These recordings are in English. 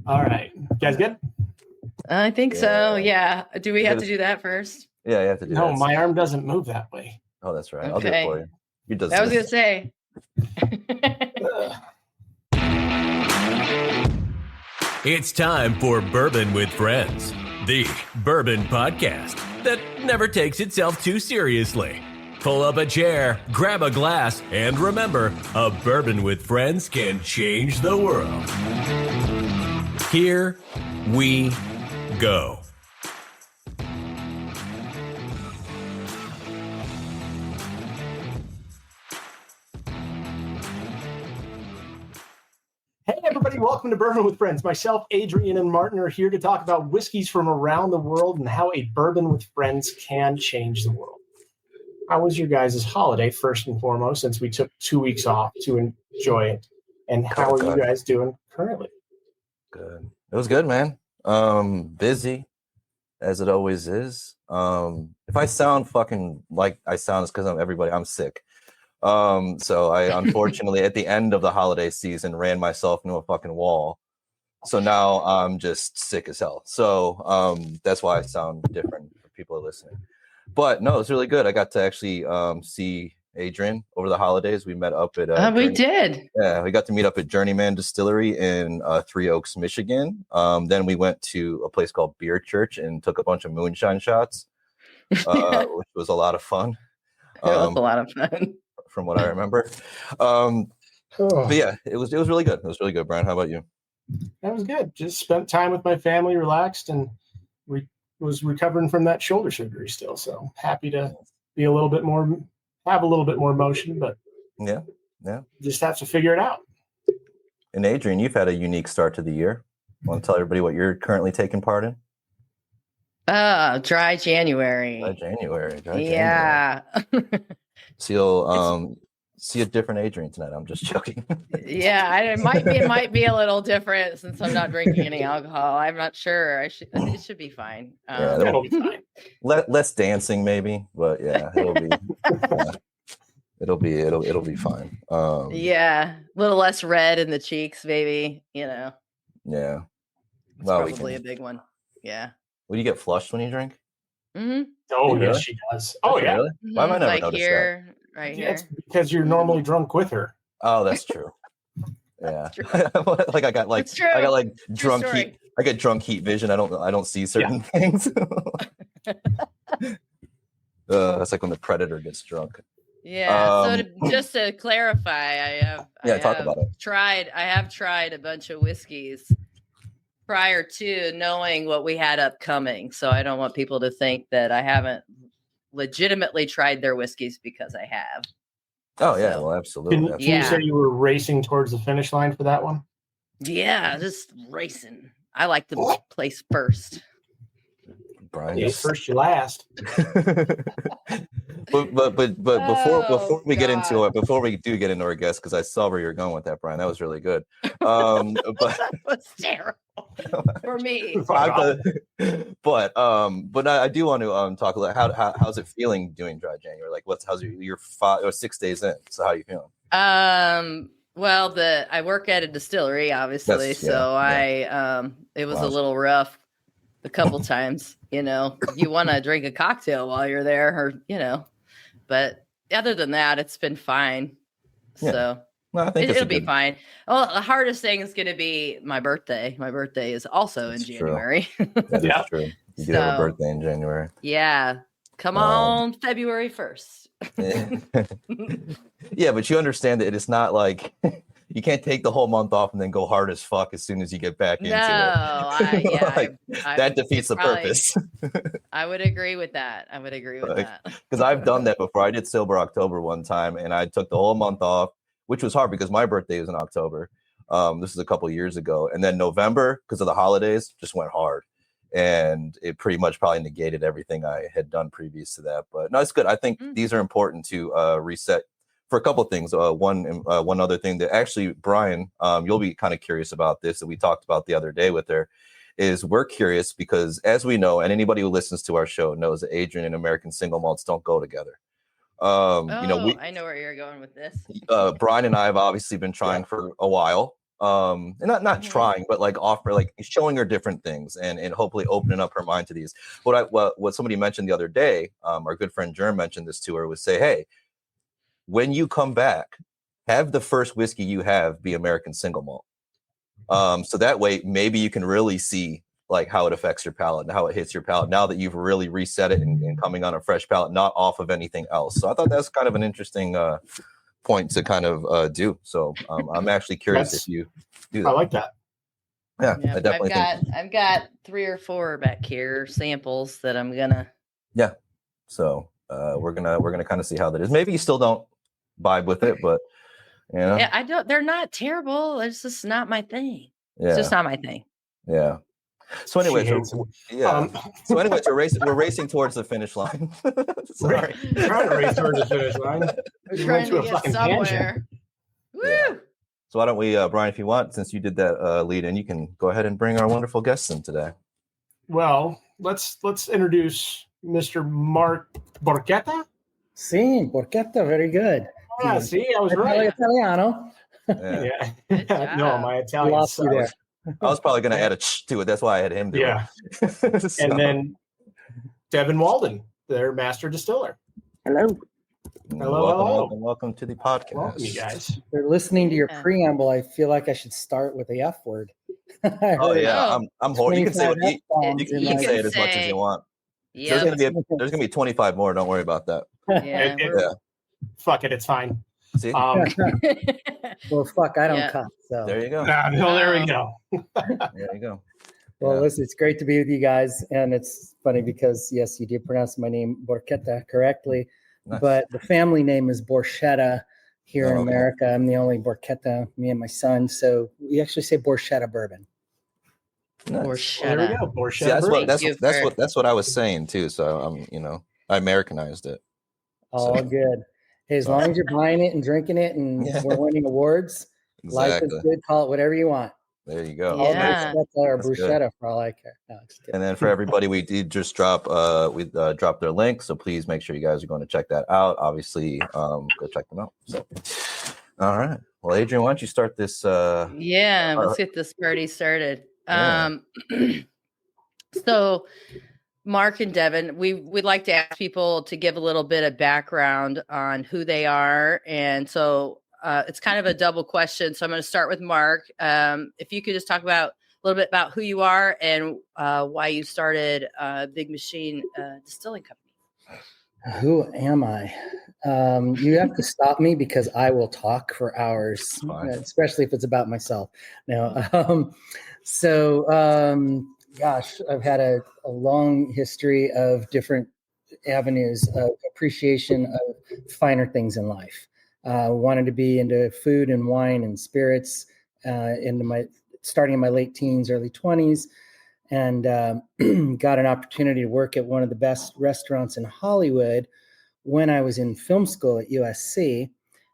All right. You guys good? I think so. Yeah. Do we have to do that first? Yeah, you have to do that. No, my arm doesn't move that way. Oh, that's right. Okay. I'll do it for you. You does. I was going to say. It's time for Bourbon with Friends, the Bourbon podcast that never takes itself too seriously. Pull up a chair, grab a glass, and remember, a bourbon with friends can change the world. Here we go. Hey, everybody. Welcome to Bourbon with Friends. Myself, Adrian, and Martin are here to talk about whiskeys from around the world and how a bourbon with friends can change the world. How was your guys' holiday, first and foremost, since we took 2 weeks off to enjoy it? And how are you guys doing currently? Good. It was good, man. Busy, as it always is. If I sound fucking like I sound, it's because I'm sick. So I unfortunately at the end of the holiday season ran myself into a fucking wall. So now I'm just sick as hell. So that's why I sound different for people who are listening. But no, it's really good. I got to actually see Adrian over the holidays. We met up at we did. Yeah, we got to meet up at Journeyman Distillery in Three Oaks, Michigan. Then we went to a place called Beer Church and took a bunch of moonshine shots, which was a lot of fun. It was a lot of fun. From what I remember. But yeah, it was really good. It was really good. Brian, how about you? That was good. Just spent time with my family, relaxed, and was recovering from that shoulder surgery still. So happy to be have a little bit more motion, but yeah, just have to figure it out. And Adrian, you've had a unique start to the year. Want to tell everybody what you're currently taking part in? Dry January. Dry January. Yeah. So you'll see a different Adrian tonight. I'm just joking. Yeah, it might be a little different since I'm not drinking any alcohol. I'm not sure. It should be fine. It'll be fine. Less dancing, maybe, but yeah, it'll be fine. Yeah, a little less red in the cheeks, maybe. Yeah. Well, probably a big one. Yeah. Will you get flushed when you drink? Mm-hmm. Oh, really? Yes, she does. Oh, yeah. Really? Why am I never like noticed here, that? right here. It's because you're normally drunk with her. Oh, that's true. Yeah. Like I got drunk story. heat. I get drunk heat vision. I don't see certain things. That's like when the predator gets drunk. Yeah. Just to clarify, I have tried a bunch of whiskeys prior to knowing what we had upcoming. So I don't want people to think that I haven't legitimately tried their whiskeys because I have. Oh, yeah. Well, absolutely. Can you say you were racing towards the finish line for that one? Yeah, just racing. I like to place first. Brian, first you last. but before we get into it, before we do get into our guests, because I saw where you're going with that, Brian, that was really good. But that was terrible for me. But I do want to talk about how's it feeling doing Dry January? Like, how's your 5 or 6 days in? So how are you feeling? Well, I work at a distillery, obviously, it was a little rough a couple times. You want to drink a cocktail while you're there, or but other than that, it's been fine. Yeah. So I think it'll be fine. Well, the hardest thing is going to be my birthday. My birthday is also in January. That is true. You do have a birthday in January. Yeah. Come on, February 1st. Yeah, but you understand that it's not like you can't take the whole month off and then go hard as fuck as soon as you get back into it. That defeats the purpose. I would agree with that. Because I've done that before. I did Sober October one time, and I took the whole month off, which was hard because my birthday was in October. This is a couple of years ago. And then November, because of the holidays, just went hard. And it pretty much probably negated everything I had done previous to that. But no, it's good. I think these are important to reset for a couple of things. One other thing that actually, Brian, you'll be kind of curious about this that we talked about the other day with her, is we're curious because as we know, and anybody who listens to our show knows that Adrian and American single malts don't go together. I know where you're going with this. Brian and I have obviously been trying for a while. and not trying, but like showing her different things and hopefully opening up her mind to these. What somebody mentioned the other day, our good friend Germ mentioned this to her, was say, hey, when you come back, have the first whiskey you have be American single malt. So that way, maybe you can really see like how it affects your palate and how it hits your palate now that you've really reset it and coming on a fresh palate, not off of anything else. So I thought that's kind of an interesting point to kind of do. So I'm actually curious if you do that. I like that. Yeah, I definitely I've got 3 or 4 back here samples that I'm gonna. Yeah. So we're gonna kind of see how that is. Maybe you still don't vibe with it, but Yeah, I don't. They're not terrible. It's just not my thing. Yeah. It's just not my thing. Yeah. So anyways, we're racing towards the finish line. Sorry. We're trying to race towards the finish line. We're trying to get somewhere. Woo! Yeah. So why don't we, Brian, if you want, since you did that lead in, you can go ahead and bring our wonderful guests in today. Well, let's introduce Mr. Mark Borchetta. Sí, Borchetta, very good. Yeah, see, I was right. Italiano. Yeah. No, my Italian Lost you there. I was probably going to add a ch to it. That's why I had him do it. So. And then Devin Walden, their master distiller. Hello. Welcome to the podcast. Welcome, you guys. They're listening to your preamble. I feel like I should start with the F word. Oh yeah, I'm horrible. You can say you say it as much as you want. Yeah, there's gonna be 25 more. Don't worry about that. Yeah, fuck it, it's fine. See? Well, fuck, I don't cut. So there you go. There we go. There you go. Well, listen, it's great to be with you guys, and it's funny because yes, you did pronounce my name Borchetta correctly, but the family name is Borchetta here in America. I'm the only Borchetta, me and my son, so we actually say Borchetta bourbon. Nice. Borchetta. There we go. Borchetta. See, that's what I was saying too. So I Americanized it. All good. Hey, as long as you're buying it and drinking it and we're winning awards, life is good. Call it whatever you want. There you go. Yeah. That's our bruschetta for all I care. No, and then for everybody, we did just drop dropped their link, so please make sure you guys are going to check that out. Obviously, go check them out. So, all right. Well, Adrian, why don't you start this? Let's get this party started. Yeah. So Mark and Devin, we'd like to ask people to give a little bit of background on who they are. And so it's kind of a double question. So I'm going to start with Mark. If you could just talk about a little bit about who you are and why you started Big Machine Distilling Company. Who am I? You have to stop me because I will talk for hours, especially if it's about myself. Now, gosh, I've had a long history of different avenues of appreciation of finer things in life. Wanted to be into food and wine and spirits starting in my late teens, early 20s, and got an opportunity to work at one of the best restaurants in Hollywood when I was in film school at USC.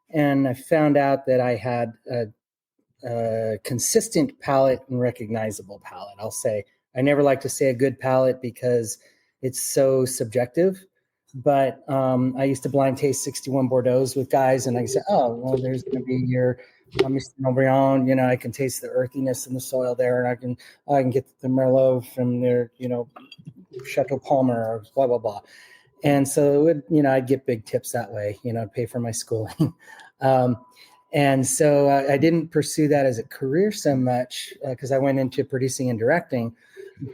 And I found out that I had a consistent palate and recognizable palate. I'll say, I never like to say a good palate because it's so subjective, but I used to blind taste 61 Bordeaux's with guys, and I said, oh, well, there's going to be your Mr. Bourbon, I can taste the earthiness in the soil there, and I can get the Merlot from their, Chateau Palmer or blah, blah, blah. And so it would, I'd get big tips that way, I'd pay for my schooling. And so I didn't pursue that as a career so much because I went into producing and directing,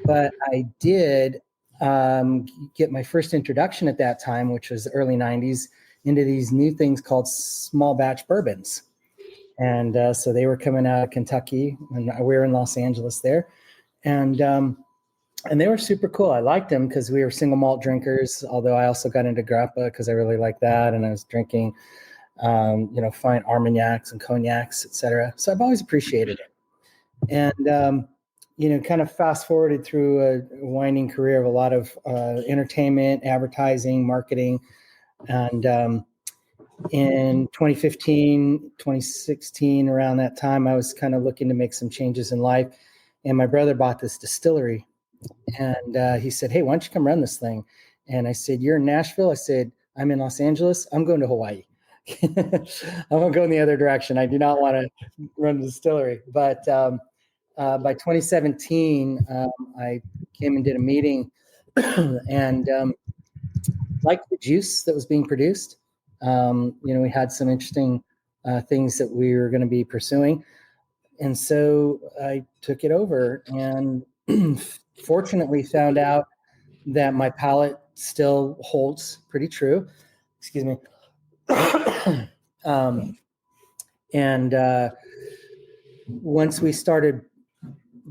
but I did get my first introduction at that time, which was the early 90s, into these new things called small batch bourbons. And so they were coming out of Kentucky, and we were in Los Angeles there. And they were super cool. I liked them because we were single malt drinkers, although I also got into grappa because I really liked that. And I was drinking, fine Armagnacs and cognacs, et cetera. So I've always appreciated it. And, kind of fast forwarded through a winding career of a lot of entertainment, advertising, marketing. And in 2015, 2016, around that time, I was kind of looking to make some changes in life. And my brother bought this distillery. And he said, hey, why don't you come run this thing? And I said, you're in Nashville? I said, I'm in Los Angeles. I'm going to Hawaii. I won't go in the other direction. I do not want to run the distillery. But by 2017, I came and did a meeting and liked the juice that was being produced. We had some interesting things that we were going to be pursuing. And so I took it over and fortunately found out that my palate still holds pretty true. Excuse me. Once we started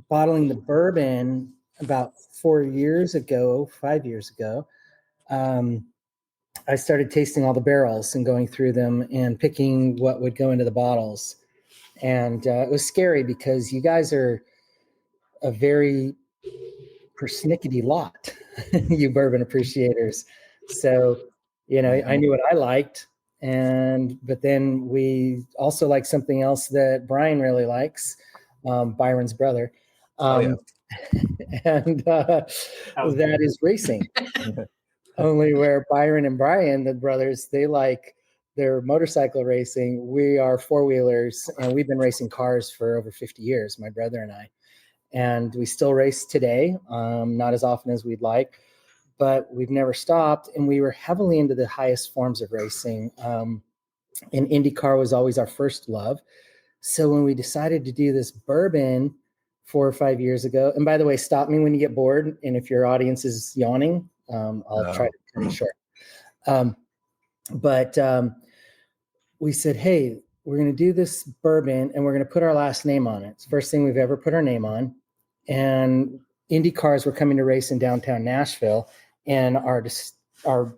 bottling the bourbon about 5 years ago, I started tasting all the barrels and going through them and picking what would go into the bottles. And it was scary because you guys are a very persnickety lot, you bourbon appreciators. So, I knew what I liked. But then we also like something else that Brian really likes, Byron's brother. And that is racing. Only where Byron and Brian, the brothers, they like their motorcycle racing. We are four-wheelers, and we've been racing cars for over 50 years, my brother and I. And we still race today, not as often as we'd like, but we've never stopped. And we were heavily into the highest forms of racing. And IndyCar was always our first love. So when we decided to do this bourbon 4 or 5 years ago, and by the way, stop me when you get bored. And if your audience is yawning, I'll try to cut it short. But we said, hey, we're going to do this bourbon and we're going to put our last name on it. It's the first thing we've ever put our name on. And Indy cars were coming to race in downtown Nashville, and our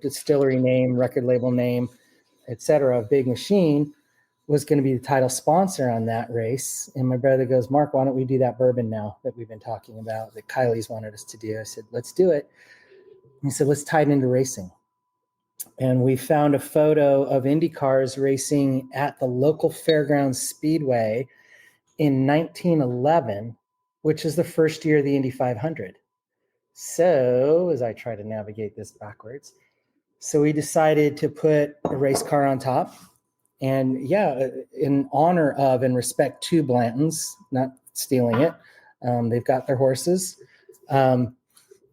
distillery name, record label name, etc., Big Machine, was going to be the title sponsor on that race. And my brother goes, Mark, why don't we do that bourbon now that we've been talking about, that Kylie's wanted us to do? I said, let's do it. He said, let's tie it into racing. And we found a photo of Indy cars racing at the local fairgrounds speedway in 1911, which is the first year of the Indy 500. So as I try to navigate this backwards, so we decided to put a race car on top. And in honor of and respect to Blanton's, not stealing it, they've got their horses.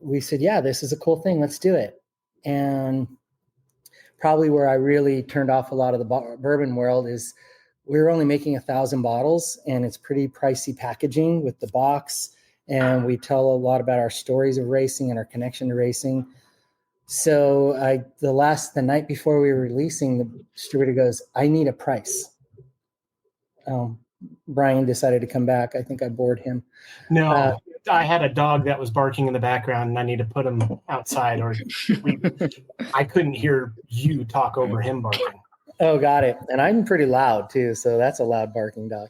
We said, this is a cool thing. Let's do it. And probably where I really turned off a lot of the bourbon world is we were only making 1,000 bottles, and it's pretty pricey packaging with the box. And we tell a lot about our stories of racing and our connection to racing. So the night before we were releasing, the distributor goes, I need a price. Brian decided to come back. I think I bored him. No, I had a dog that was barking in the background, and I need to put him outside, or I couldn't hear you talk over him barking. Oh, got it. And I'm pretty loud too, so that's a loud barking dog.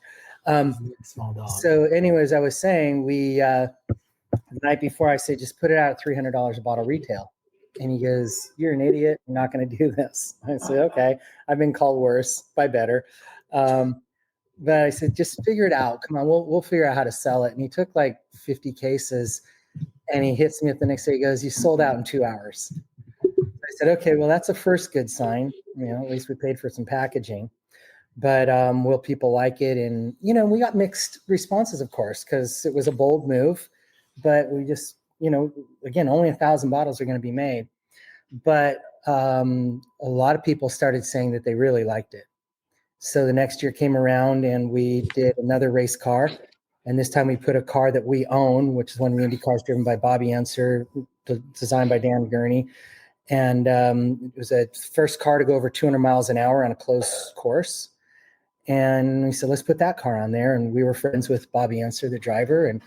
Small dog. So anyways, I was saying the night before I said, just put it out at $300 a bottle retail. And he goes, you're an idiot. I'm not going to do this. I said, okay, I've been called worse by better. But I said, just figure it out. Come on, we'll figure out how to sell it. And he took like 50 cases, and he hits me up the next day. He goes, you sold out in 2 hours. I said, okay, well, that's a first good sign. At least we paid for some packaging. But will people like it? And, we got mixed responses, of course, because it was a bold move. But we just, again, only 1,000 bottles are going to be made. But a lot of people started saying that they really liked it. So the next year came around, and we did another race car. And this time we put a car that we own, which is one of the Indy cars driven by Bobby Unser, designed by Dan Gurney. And it was a first car to go over 200 miles an hour on a closed course. And we said, let's put that car on there. And we were friends with Bobby Unser, the driver. And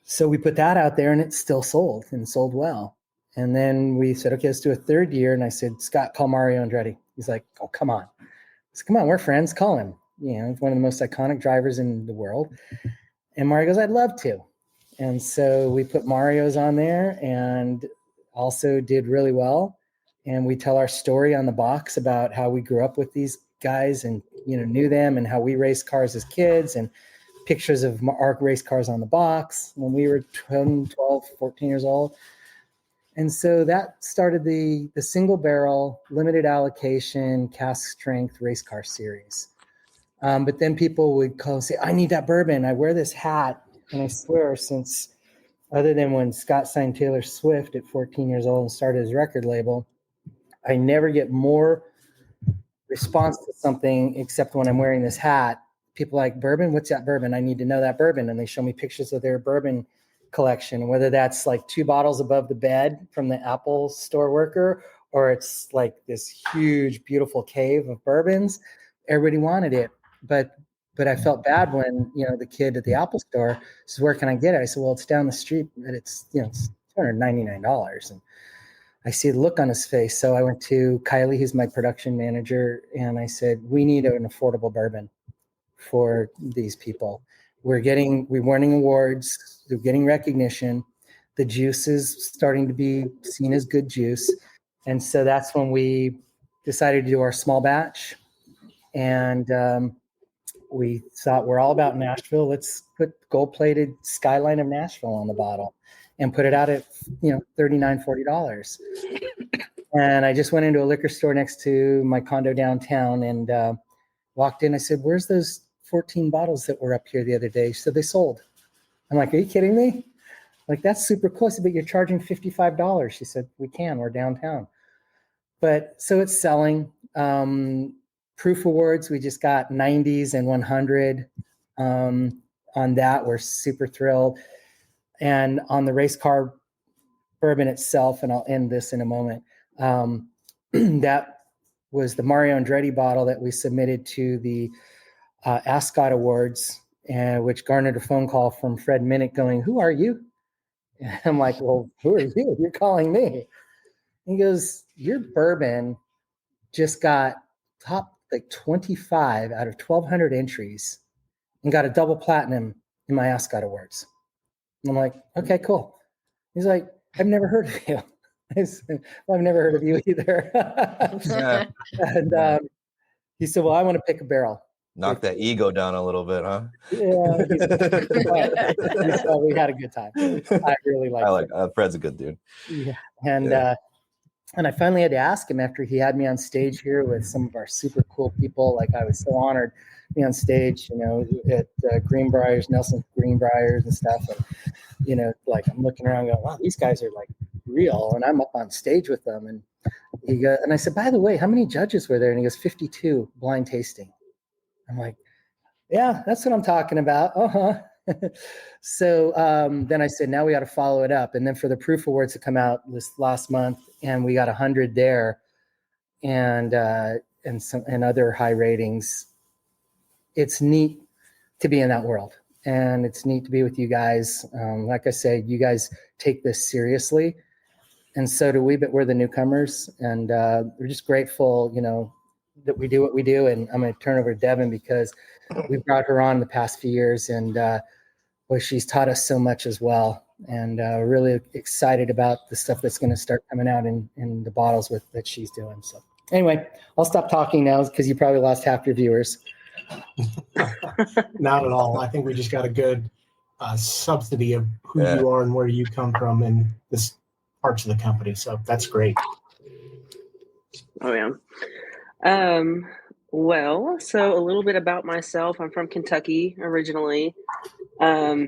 so we put that out there, and it still sold, and sold well. And then we said, okay, let's do a third year. And I said, Scott, call Mario Andretti. He's like, oh, come on. I said, come on, we're friends. Call him. He's one of the most iconic drivers in the world. And Mario goes, I'd love to. And so we put Mario's on there, and also did really well. And we tell our story on the box about how we grew up with these guys and, knew them, and how we raced cars as kids, and pictures of our race cars on the box when we were 10, 12, 14 years old. And so that started the single barrel, limited allocation, cask strength race car series. But then people would call and say, I need that bourbon. I wear this hat. And I swear, since other than when Scott signed Taylor Swift at 14 years old and started his record label, I never get more response to something except when I'm wearing this hat. People like, bourbon? What's that bourbon? I need to know that bourbon. And they show me pictures of their bourbon collection, whether that's like 2 bottles above the bed from the Apple store worker, or it's like this huge, beautiful cave of bourbons. Everybody wanted it. But I felt bad when, the kid at the Apple store says, where can I get it? I said, well, it's down the street, but it's $299. And I see the look on his face. So I went to Kylie, who's my production manager, and I said, we need an affordable bourbon for these people. We're winning awards. They're getting recognition. The juice is starting to be seen as good juice. And so that's when we decided to do our small batch. And we thought, we're all about Nashville. Let's put gold-plated Skyline of Nashville on the bottle and put it out at, $39, $40. And I just went into a liquor store next to my condo downtown and walked in. I said, where's those 14 bottles that were up here the other day? She said, they sold. I'm like, are you kidding me? Like, that's super cool. I said, but you're charging $55. She said, we're downtown. But so it's selling. Proof awards, we just got 90s and 100 on that. We're super thrilled. And on the race car bourbon itself, and I'll end this in a moment, that was the Mario Andretti bottle that we submitted to the Ascot Awards, which garnered a phone call from Fred Minnick going, who are you? And I'm like, well, who are you? You're calling me. He goes, your bourbon just got top 25 out of 1,200 entries and got a double platinum in my Ascot Awards. And I'm like, okay, cool. He's like, I've never heard of you. I said, well, I've never heard of you either. And he said, well, I want to pick a barrel. Knock that ego down a little bit, huh? Yeah. We had a good time. I really liked it. Fred's a good dude. Yeah. And I finally had to ask him after he had me on stage here with some of our super cool people. Like, I was so honored to be on stage, at Greenbriers, Nelson Greenbriers and stuff. And, like, I'm looking around going, wow, these guys are like real. And I'm up on stage with them. And and I said, by the way, how many judges were there? And he goes, 52 blind tasting. I'm like, yeah, that's what I'm talking about. So then I said, now we got to follow it up. And then for the proof awards to come out this last month, and we got 100 there, and other high ratings. It's neat to be in that world, and it's neat to be with you guys. Like I said, you guys take this seriously, and so do we. But we're the newcomers, and we're just grateful, that we do what we do. And I'm going to turn over to Devin because we've brought her on the past few years, and she's taught us so much as well. And really excited about the stuff that's going to start coming out in the bottles that she's doing. So anyway, I'll stop talking now because you probably lost half your viewers. Not at all. I think we just got a good subsidy of who you are and where you come from in this parts of the company. So that's great. Oh, yeah. Well, so a little bit about myself. I'm from Kentucky originally. I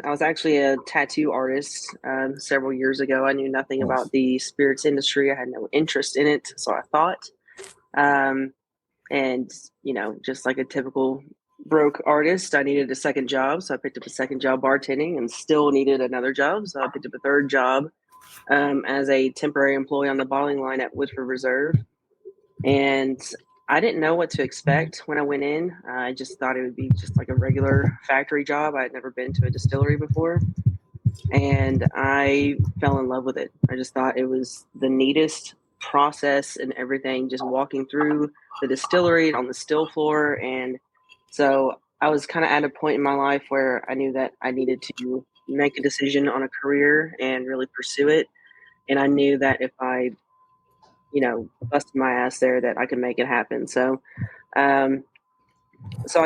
was actually a tattoo artist several years ago. I knew nothing about the spirits industry. I had no interest in it, so I thought. And, just like a typical broke artist, I needed a second job. So I picked up a second job bartending and still needed another job. So I picked up a third job as a temporary employee on the bottling line at Woodford Reserve. And I didn't know what to expect when I went in. I just thought it would be just like a regular factory job. I had never been to a distillery before. And I fell in love with it. I just thought it was the neatest process and everything, just walking through the distillery on the still floor. And so I was kind of at a point in my life where I knew that I needed to make a decision on a career and really pursue it. And I knew that if I busted my ass there, that I could make it happen. So I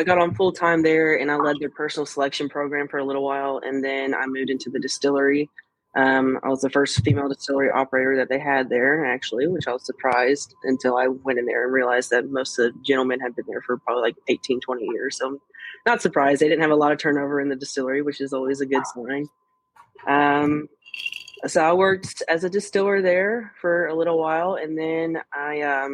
got on full time there, and I led their personal selection program for a little while. And then I moved into the distillery I was the first female distillery operator that they had there, actually, which I was surprised until I went in there and realized that most of the gentlemen had been there for probably like 18, 20 years. So I'm not surprised. They didn't have a lot of turnover in the distillery, which is always a good sign. So I worked as a distiller there for a little while, and then I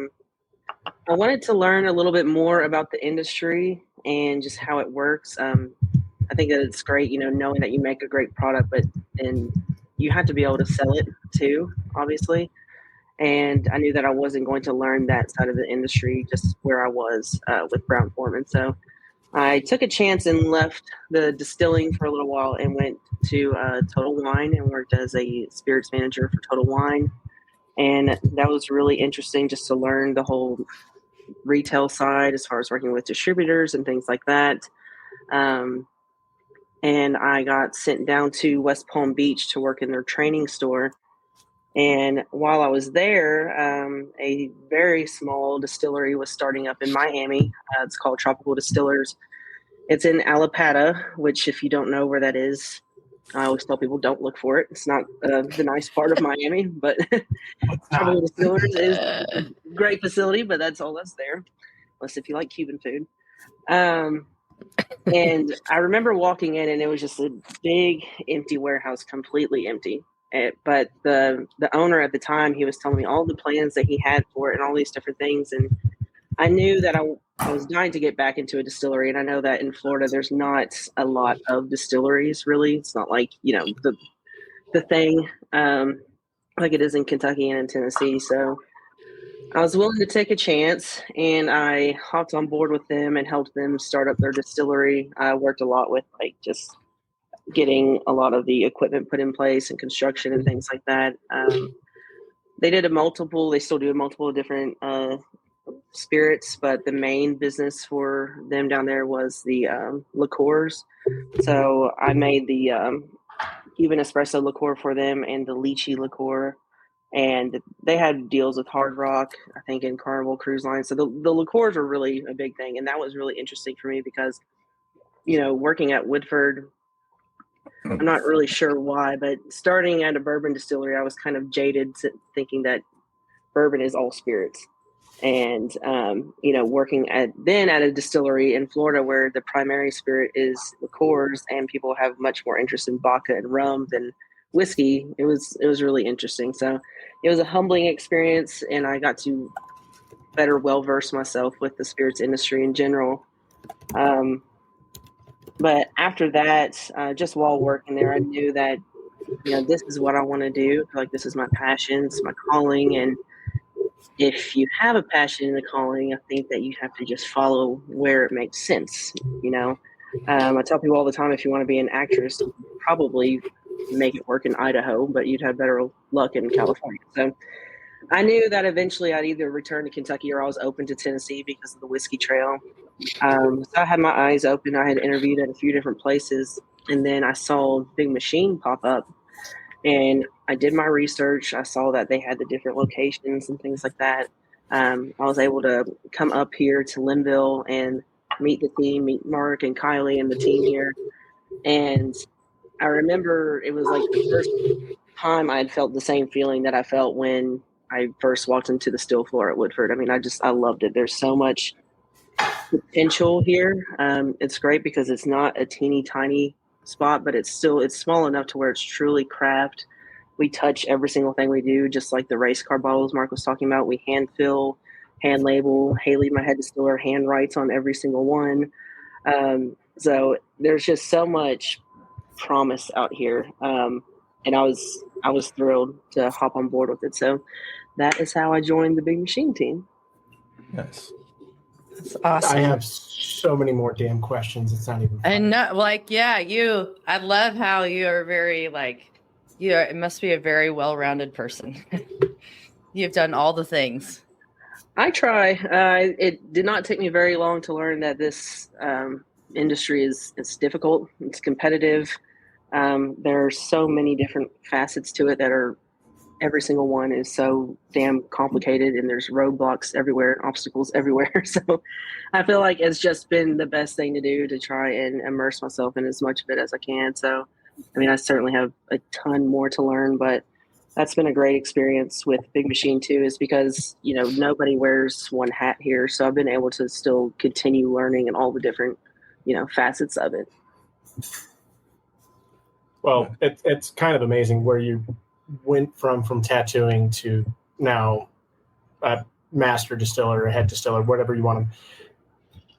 wanted to learn a little bit more about the industry and just how it works. I think that it's great, knowing that you make a great product, but then you have to be able to sell it too, obviously. And I knew that I wasn't going to learn that side of the industry just where I was with Bwfpodcast. So I took a chance and left the distilling for a little while and went to Total Wine and worked as a spirits manager for Total Wine. And that was really interesting just to learn the whole retail side as far as working with distributors and things like that. And I got sent down to West Palm Beach to work in their training store. And while I was there, a very small distillery was starting up in Miami. It's called Tropical Distillers. It's in Alapata, which if you don't know where that is, I always tell people don't look for it. It's not the nice part of Miami, but Tropical Distillers is a great facility, but that's all that's there, unless if you like Cuban food. And I remember walking in, and it was just a big empty warehouse, completely empty. But the owner at the time, he was telling me all the plans that he had for it and all these different things. And I knew that I was dying to get back into a distillery. And I know that in Florida, there's not a lot of distilleries, really. It's not like, the thing like it is in Kentucky and in Tennessee. So I was willing to take a chance, and I hopped on board with them and helped them start up their distillery. I worked a lot with just getting a lot of the equipment put in place and construction and things like that. They still do multiple different spirits, but the main business for them down there was the liqueurs. So I made the Cuban espresso liqueur for them and the lychee liqueur. And they had deals with Hard Rock, I think, and Carnival Cruise Line. So the liqueurs were really a big thing. And that was really interesting for me because, working at Woodford, I'm not really sure why, but starting at a bourbon distillery, I was kind of jaded thinking that bourbon is all spirits. And, working at a distillery in Florida where the primary spirit is liqueurs and people have much more interest in vodka and rum than whiskey, it was really interesting. So it was a humbling experience, and I got to better well-verse myself with the spirits industry in general. But after that, just while working there, I knew that, this is what I want to do. Like, this is my passion, it's my calling. And if you have a passion in the calling, I think that you have to just follow where it makes sense. I tell people all the time, if you want to be an actress, probably make it work in Idaho, but you'd have better luck in California. So I knew that eventually I'd either return to Kentucky or I was open to Tennessee because of the whiskey trail. So I had my eyes open. I had interviewed at a few different places, and then I saw Big Machine pop up, and I did my research. I saw that they had the different locations and things like that. I was able to come up here to Linville and meet the team, meet Mark and Kylie and the team here. And I remember it was like the first time I had felt the same feeling that I felt when I first walked into the still floor at Woodford. I mean, I loved it. There's so much potential here. It's great because it's not a teeny tiny spot, but it's small enough to where it's truly craft. We touch every single thing we do, just like the race car bottles Mark was talking about. We hand fill, hand label. Haley, my head distiller, hand writes on every single one. So there's just so much promise out here. And I was thrilled to hop on board with it. So that is how I joined the Big Machine team. Yes. That's awesome. I have so many more damn questions. It's not even funny. And I love how you are very it must be a very well-rounded person. You've done all the things. I try. It did not take me very long to learn that this industry is difficult. It's competitive. There are so many different facets to it that are every single one is so damn complicated, and there's roadblocks everywhere and obstacles everywhere. So I feel like it's just been the best thing to do to try and immerse myself in as much of it as I can. So I mean, I certainly have a ton more to learn, but that's been a great experience with Big Machine too, is because, nobody wears one hat here. So I've been able to still continue learning and all the different, facets of it. Well, it's kind of amazing where you went from tattooing to now a master distiller, a head distiller, whatever you want to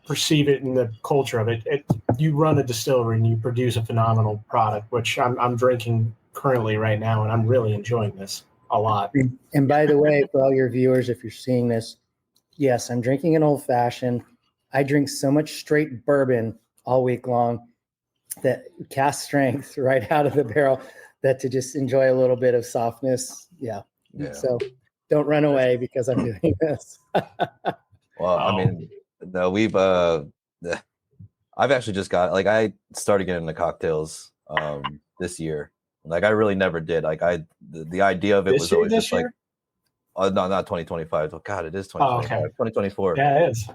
perceive it in the culture of it. You run a distillery and you produce a phenomenal product, which I'm drinking currently right now, and I'm really enjoying this a lot. And by the way, for all your viewers, if you're seeing this, yes, I'm drinking an old fashioned. I drink so much straight bourbon all week long that cast strength right out of the barrel, that to just enjoy a little bit of softness. Yeah. So don't run away because I'm doing this. Well, I mean, no, I've actually just got, I started getting into cocktails this year. I really never did. The idea of it was always just no, not 2025. Oh God, it is 2025. Okay. 2024. Yeah, it is.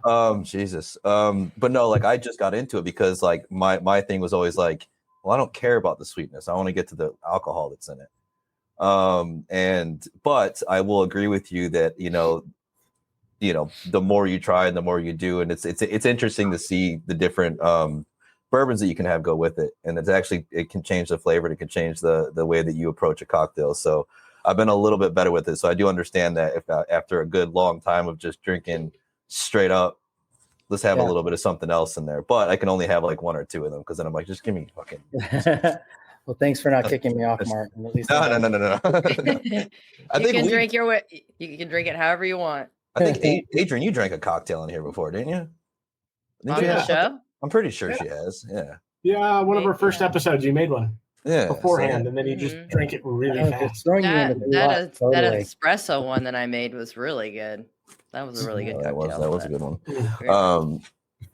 Jesus. But no, I just got into it because my thing was always well, I don't care about the sweetness. I want to get to the alcohol that's in it. But I will agree with you that, the more you try and the more you do, and it's interesting to see the different bourbons that you can have go with it, and it can change the flavor, and it can change the way that you approach a cocktail. So I've been a little bit better with it. So I do understand that if after a good long time of just drinking straight up, let's have a little bit of something else in there. But I can only have one or two of them, because then I'm just give me fucking. Well, thanks for not kicking me off, Martin. At least no. You can drink it however you want. I think Adrian, you drank a cocktail in here before, didn't you? On the show? I'm pretty sure she has. Yeah. Yeah, one of our first episodes, you made one. Yeah. Beforehand, and then you just drank it really fast. That espresso one that I made was really good. That was a really good cocktail. That was a good one.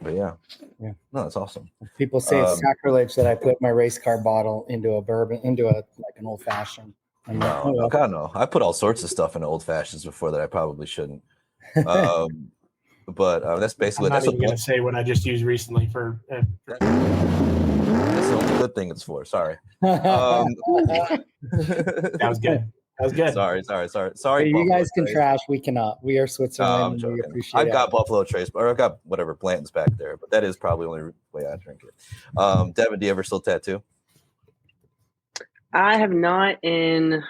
But yeah. No, that's awesome. People say it's sacrilege that I put my race car bottle into a bourbon, into an old fashioned. No, God, no. I put all sorts of stuff in old fashions before that I probably shouldn't. But that's basically. I'm not even going to say what I just used recently for. That's the only good thing it's for. Sorry. That was good. That was good. Sorry. You guys can trash. We cannot. We are Switzerland. We appreciate I've got Buffalo Trace, or I've got whatever Blanton's back there, but that is probably the only way I drink it. Devin, do you ever still tattoo? I have not in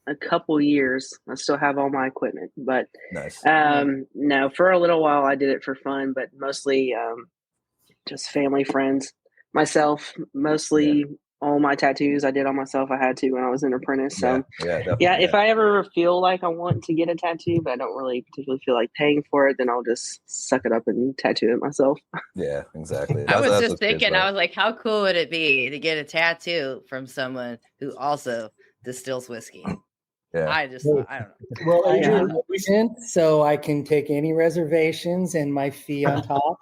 a couple years. I still have all my equipment, but nice. No, for a little while I did it for fun, but mostly just family, friends, myself. Mostly all my tattoos I did on myself. I had to when I was an apprentice. So if I ever feel like I want to get a tattoo, but I don't really particularly feel like paying for it, then I'll just suck it up and tattoo it myself. Yeah, exactly. I was just thinking, I was like, how cool would it be to get a tattoo from someone who also distills whiskey? Yeah. I don't know. Well, Adrian, so I can take any reservations and my fee on top.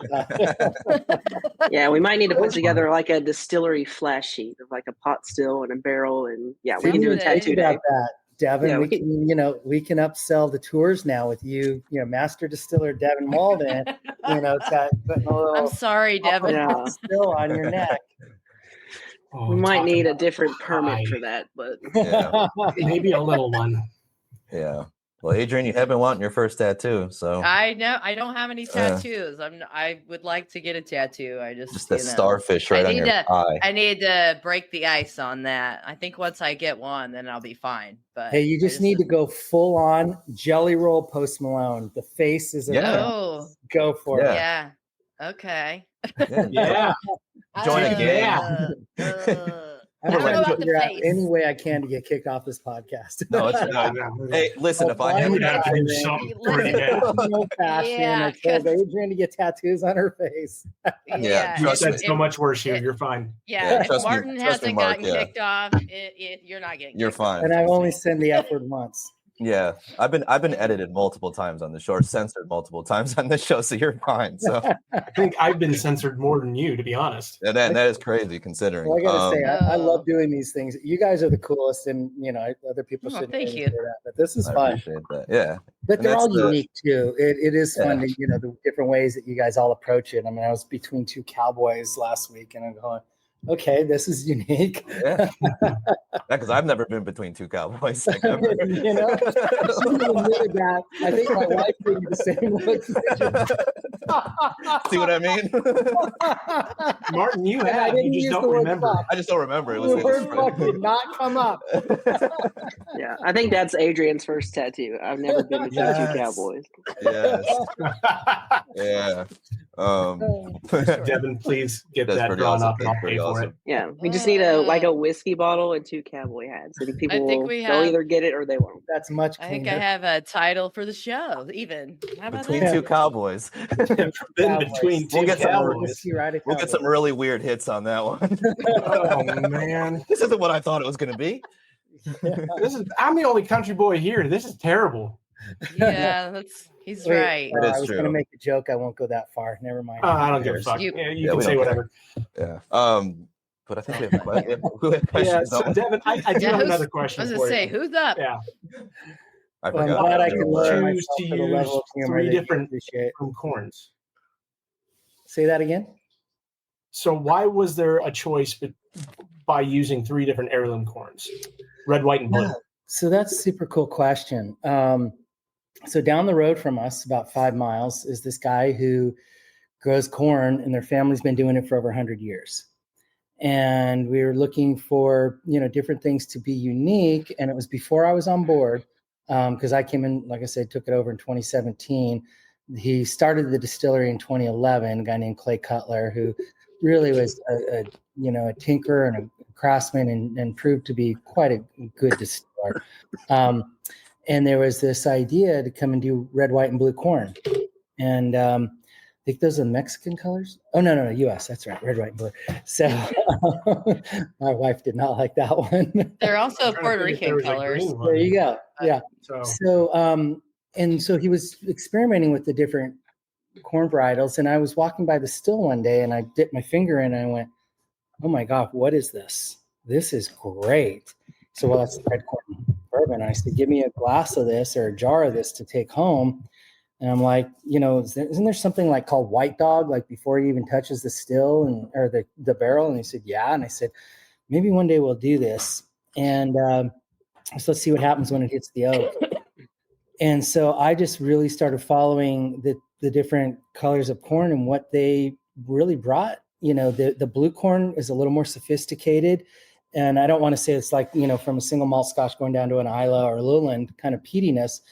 Yeah, we might need to put together a distillery flash sheet of a pot still and a barrel, and we can do a tattoo day. About that, Devin. We can upsell the tours now with you. Master distiller Devin Walden. Putting a little I'm sorry, Devin. Still on your neck. We might need a different permit for that, but maybe a little one. Yeah. Well, Adrian, you have been wanting your first tattoo, so I know I don't have any tattoos. I would like to get a tattoo. I just the starfish right on your eye. I need to break the ice on that. I think once I get one, then I'll be fine. But hey, you just need to go full on Jelly Roll Post Malone. The face is go for it. Yeah. Okay. Yeah. Join a gang. I'm trying to figure out any way I can to get kicked off this podcast. No, it's not. Hey, listen, if I have to do something pretty good. I told Adrian to get tattoos on her face. You said so much worse here. You're fine. Yeah, if Martin hasn't gotten kicked off, you're not getting. You're fine. And I've only sent the F word once. Yeah, I've been edited multiple times on the show, or censored multiple times on the show, so you're fine. So I think I've been censored more than you, to be honest. And that is crazy considering. Well, I gotta say, I love doing these things. You guys are the coolest, and other people should. Thank you. That, but this is fun. I appreciate that. Yeah, but they're all unique too. It is fun to the different ways that you guys all approach it. I mean, I was between two cowboys last week, and I'm going, okay, this is unique. Yeah, because I've never been between two cowboys. Like, ever. You know, I shouldn't have admitted that. I think my wife gave me the same look. See what I mean? Martin, you And I have. didn't You just use don't the word remember. fuck. I just don't remember. It The was word fuck did not come up. Yeah, I think that's Adrian's first tattoo. I've never been between two cowboys. Yes. Yeah. Devin, please get That's that pretty drawn awesome. up and I'll That's pay pretty for awesome. it. Yeah, we just need a whiskey bottle and two cowboy hats. I think people they'll either get it or they won't. That's much cleaner. I think I have a title for the show. Even how about Between that? two cowboys. Between two cowboys. We'll get some really weird hits on that one. Oh man, this isn't what I thought it was going to be. I'm the only country boy here. This is terrible. Yeah, he's right. That is I was going to make a joke. I won't go that far. Never mind. I don't give a fuck. You can say whatever. Yeah. But I think we have questions. Yeah. So Devin, I do have another question. I was going to say, who's up? Yeah. I well, forgot. I'm glad I can choose to use 3 different corns. Say that again. So why was there a choice by using 3 different heirloom corns, red, white, and blue? Yeah. So that's a super cool question. So down the road from us, about 5 miles, is this guy who grows corn, and their family's been doing it for over 100 years. And we were looking for, different things to be unique. And it was before I was on board, because I came in, like I said, took it over in 2017. He started the distillery in 2011, a guy named Clay Cutler, who really was a tinker and a craftsman and proved to be quite a good distiller. And there was this idea to come and do red, white, and blue corn. And I think those are Mexican colors. Oh, no, U.S. That's right. Red, white, and blue. So my wife did not like that one. They're also Puerto Rican colors. There you go. Yeah. So he was experimenting with the different corn varietals. And I was walking by the still one day and I dipped my finger in and I went, oh my God, what is this? This is great. So, well, that's red corn bourbon. I said, give me a glass of this or a jar of this to take home. And I'm like, isn't there something like called White Dog, like before he even touches the still or the barrel? And he said, yeah. And I said, maybe one day we'll do this. And so let's see what happens when it hits the oak. And so I just really started following the different colors of corn and what they really brought. The blue corn is a little more sophisticated. And I don't want to say it's like, from a single malt Scotch going down to an Islay or Lowland kind of peatiness,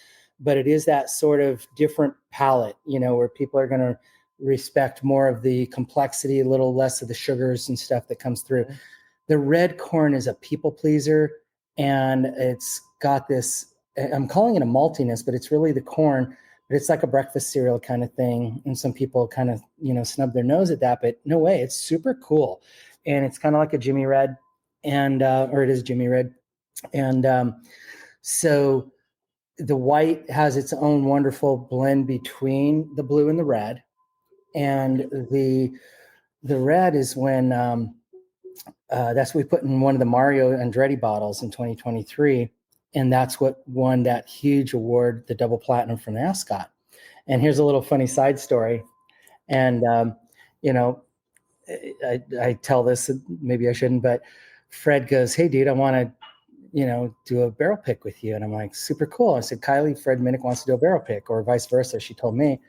but it is that sort of different palate, where people are going to respect more of the complexity, a little less of the sugars and stuff that comes through. Mm-hmm. The red corn is a people pleaser, and it's got this, I'm calling it a maltiness, but it's really the corn, but it's like a breakfast cereal kind of thing. And some people kind of, snub their nose at that, but no way, it's super cool. And it's kind of like a Jimmy Red, and or it is Jimmy Red. And so the white has its own wonderful blend between the blue and the red. And the red is when that's what we put in one of the Mario Andretti bottles in 2023. And that's what won that huge award, the double platinum from Ascot. And here's a little funny side story. And, I tell this, maybe I shouldn't, but Fred goes, hey, dude, I want to, do a barrel pick with you. And I'm like, super cool. I said, Kylie, Fred Minnick wants to do a barrel pick, or vice versa. She told me.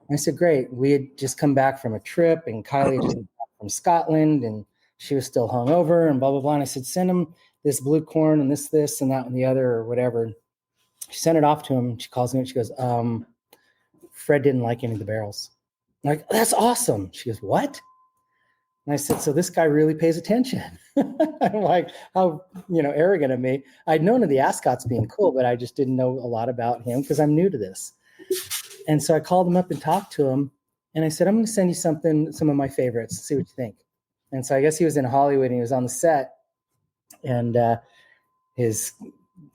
And I said, great. We had just come back from a trip, and Kylie just came back from Scotland, and she was still hungover and blah, blah, blah. And I said, send him this blue corn and this, and that, and the other, or whatever. She sent it off to him. She calls me and she goes, Fred didn't like any of the barrels. I'm like, that's awesome. She goes, what? And I said, so this guy really pays attention. I'm like, how, arrogant of me. I'd known of the Ascots being cool, but I just didn't know a lot about him because I'm new to this. And so I called him up and talked to him. And I said, I'm going to send you some of my favorites, see what you think. And so I guess he was in Hollywood and he was on the set. And his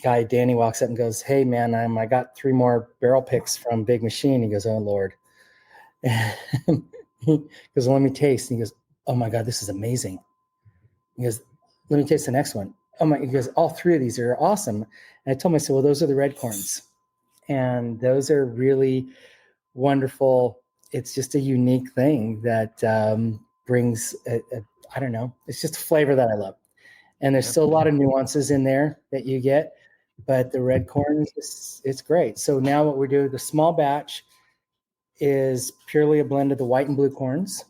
guy, Danny, walks up and goes, hey, man, I got 3 more barrel picks from Big Machine. He goes, oh, Lord. And he goes, let me taste. And he goes, oh my God, this is amazing. He goes, let me taste the next one. He goes, all 3 of these are awesome. And I told him, I said, well, those are the red corns. And those are really wonderful. It's just a unique thing that brings I don't know. It's just a flavor that I love. And there's still a lot of nuances in there that you get, but the red corn it's great. So now what we do, the small batch is purely a blend of the white and blue corns.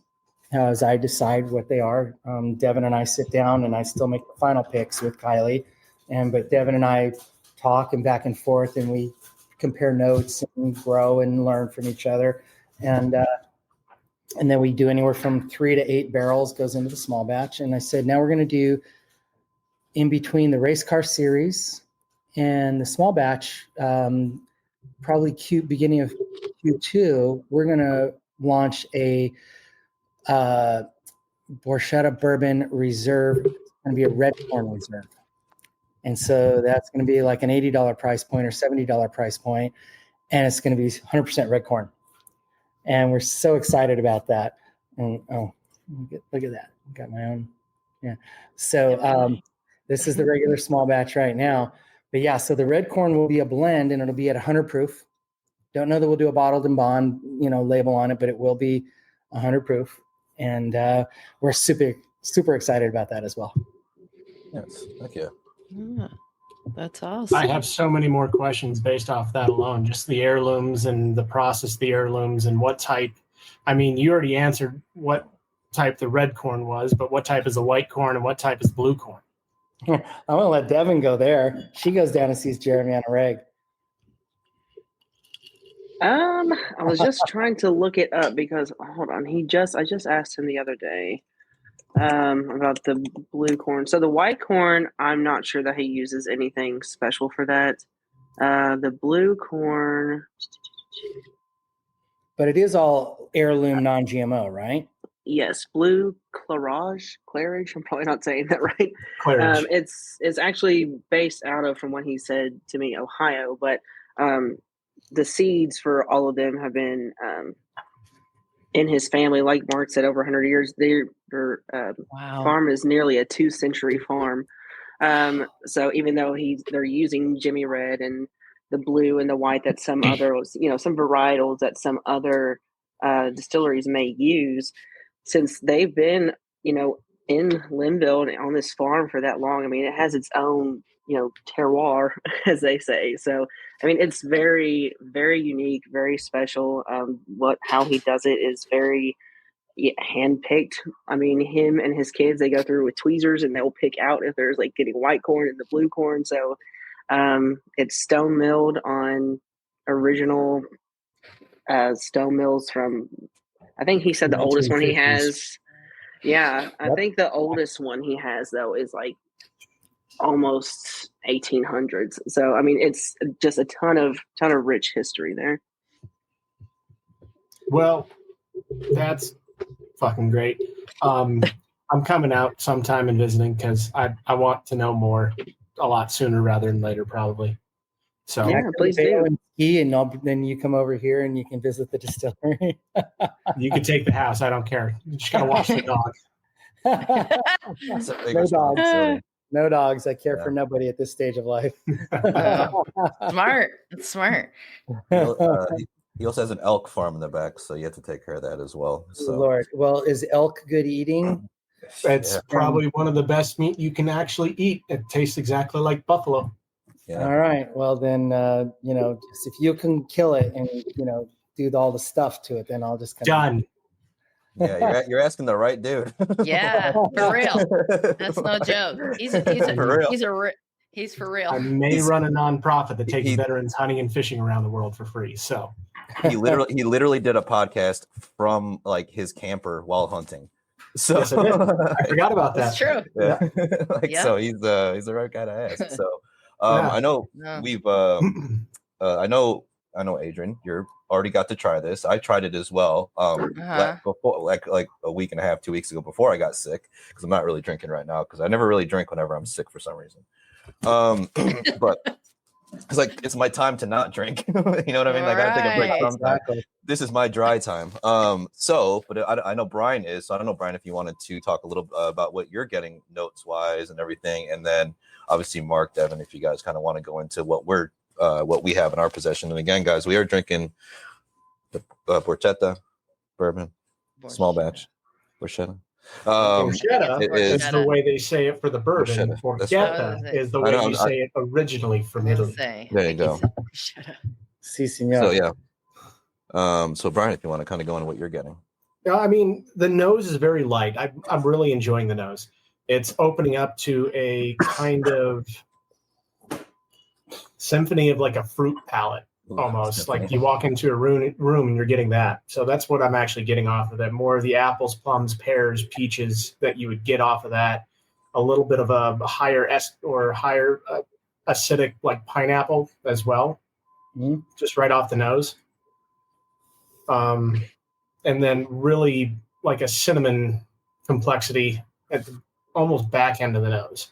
As I decide what they are, Devin and I sit down, and I still make the final picks with Kylie. But Devin and I talk and back and forth, and we compare notes and grow and learn from each other. And then we do anywhere from 3 to 8 barrels goes into the small batch. And I said, now we're going to do in between the race car series and the small batch, probably beginning of Q2, we're going to launch a Borchetta Bourbon Reserve. It's going to be a red corn reserve. And so that's going to be like an $80 price point or $70 price point. And it's going to be 100% red corn. And we're so excited about that. And look at that. Got my own. Yeah. So this is the regular small batch right now. But yeah, so the red corn will be a blend, and it'll be at 100 proof. Don't know that we'll do a bottled and bond, label on it, but it will be 100 proof. And we're super excited about that as well. Yes. Thank you. Yeah, that's awesome. I have so many more questions based off that alone. Just the heirlooms and the process of the heirlooms and what type. I mean, you already answered what type the red corn was, but what type is the white corn and what type is blue corn? I'm going to let Devin go there. She goes down and sees Jeremy on a reg. I was just trying to look it up because hold on, I just asked him the other day about the blue corn. So the white corn, I'm not sure that he uses anything special for that. The blue corn, but it is all heirloom, non-GMO, right? Yes, blue clairage. I'm probably not saying that right. Clairage. It's actually based out of, from what he said to me, Ohio, but the seeds for all of them have been in his family, like Mark said, over 100 years. Their farm is nearly a 2-century farm. So even though they're using Jimmy Red and the blue and the white that some other, some varietals that some other distilleries may use, since they've been, in Linville and on this farm for that long, I mean, it has its own, terroir, as they say. So, I mean, it's very, very unique, very special. How he does it is very handpicked. I mean, him and his kids, they go through with tweezers and they'll pick out if there's like getting white corn and the blue corn. So, it's stone milled on original stone mills from, I think he said the oldest one he has. Yeah, I think the oldest one he has though is like almost 1800s. So I mean, it's just a ton of rich history there. Well, that's fucking great. I'm coming out sometime and visiting because I want to know more a lot sooner rather than later, probably. So yeah, please do. And then you come over here and you can visit the distillery. You can take the house. I don't care. You just gotta wash the dog. No dogs. No dogs. I care for nobody at this stage of life. Smart. It's smart. He also has an elk farm in the back, so you have to take care of that as well. So. Lord, well, is elk good eating? It's probably one of the best meat you can actually eat. It tastes exactly like buffalo. Yeah. All right. Well, then, just if you can kill it and, do all the stuff to it, then I'll just done. Yeah, you're asking the right dude. Yeah, for real. That's no joke. He's for real. I may run a nonprofit that takes veterans hunting and fishing around the world for free. So he literally did a podcast from like his camper while hunting. So yes, I forgot about that. That's true. Yeah. So he's the right guy to ask. So I know we've I know Adrian, you're already got to try this. I tried it as well. Before like a week and a half, 2 weeks ago, before I got sick, because I'm not really drinking right now because I never really drink whenever I'm sick for some reason. But it's like it's my time to not drink. You know what I mean? Like I take a break sometime. This is my dry time. But I know Brian is. So I don't know, Brian, if you wanted to talk a little about what you're getting notes wise and everything, and then obviously Mark, Devin, if you guys kind of want to go into what we have in our possession. And again, guys, we are drinking the Borchetta bourbon, small batch, Borchetta. Borchetta is Borchetta. the way they say it for the bourbon. Borchetta. Borchetta is the way you say it originally from Italy. There you go. Si, senor. So yeah. So Brian, if you want to kind of go on what you're getting. No, I mean, the nose is very light. I'm really enjoying the nose. It's opening up to a kind of symphony of like a fruit palette, almost. Like you walk into a room and you're getting that. So that's what I'm actually getting off of it. More of the apples, plums, pears, peaches that you would get off of that. A little bit of a higher acidic, like pineapple as well, just right off the nose. And then really like a cinnamon complexity at the almost back end of the nose.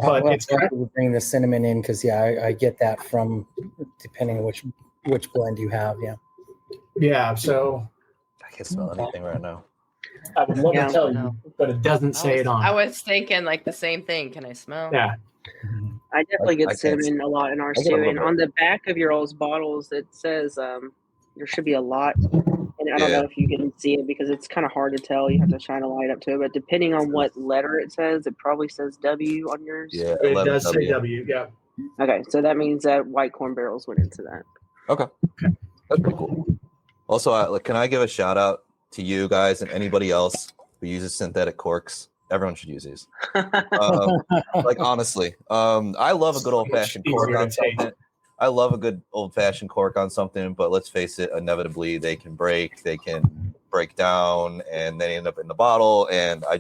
But it's bring the cinnamon in because I get that from depending on which blend you have. Yeah. So I can't smell anything right now. I would love to tell you, but it doesn't say it on. I was thinking like the same thing. Can I smell? Yeah. I definitely get cinnamon a lot in ours too. And on the back of your all's bottles, it says there should be a lot. And I don't know if you can see it because it's kind of hard to tell. You have to shine a light up to it. But depending on what letter it says, it probably says W on yours. Yeah, it does say W. Yeah. Okay, so that means that white corn barrels went into that. Okay. That's pretty cool. Also, can I give a shout out to you guys and anybody else who uses synthetic corks? Everyone should use these. Like honestly, I love a good old fashioned cork on something. I love a good old fashioned cork on something, but let's face it, inevitably they can break down, and they end up in the bottle. And I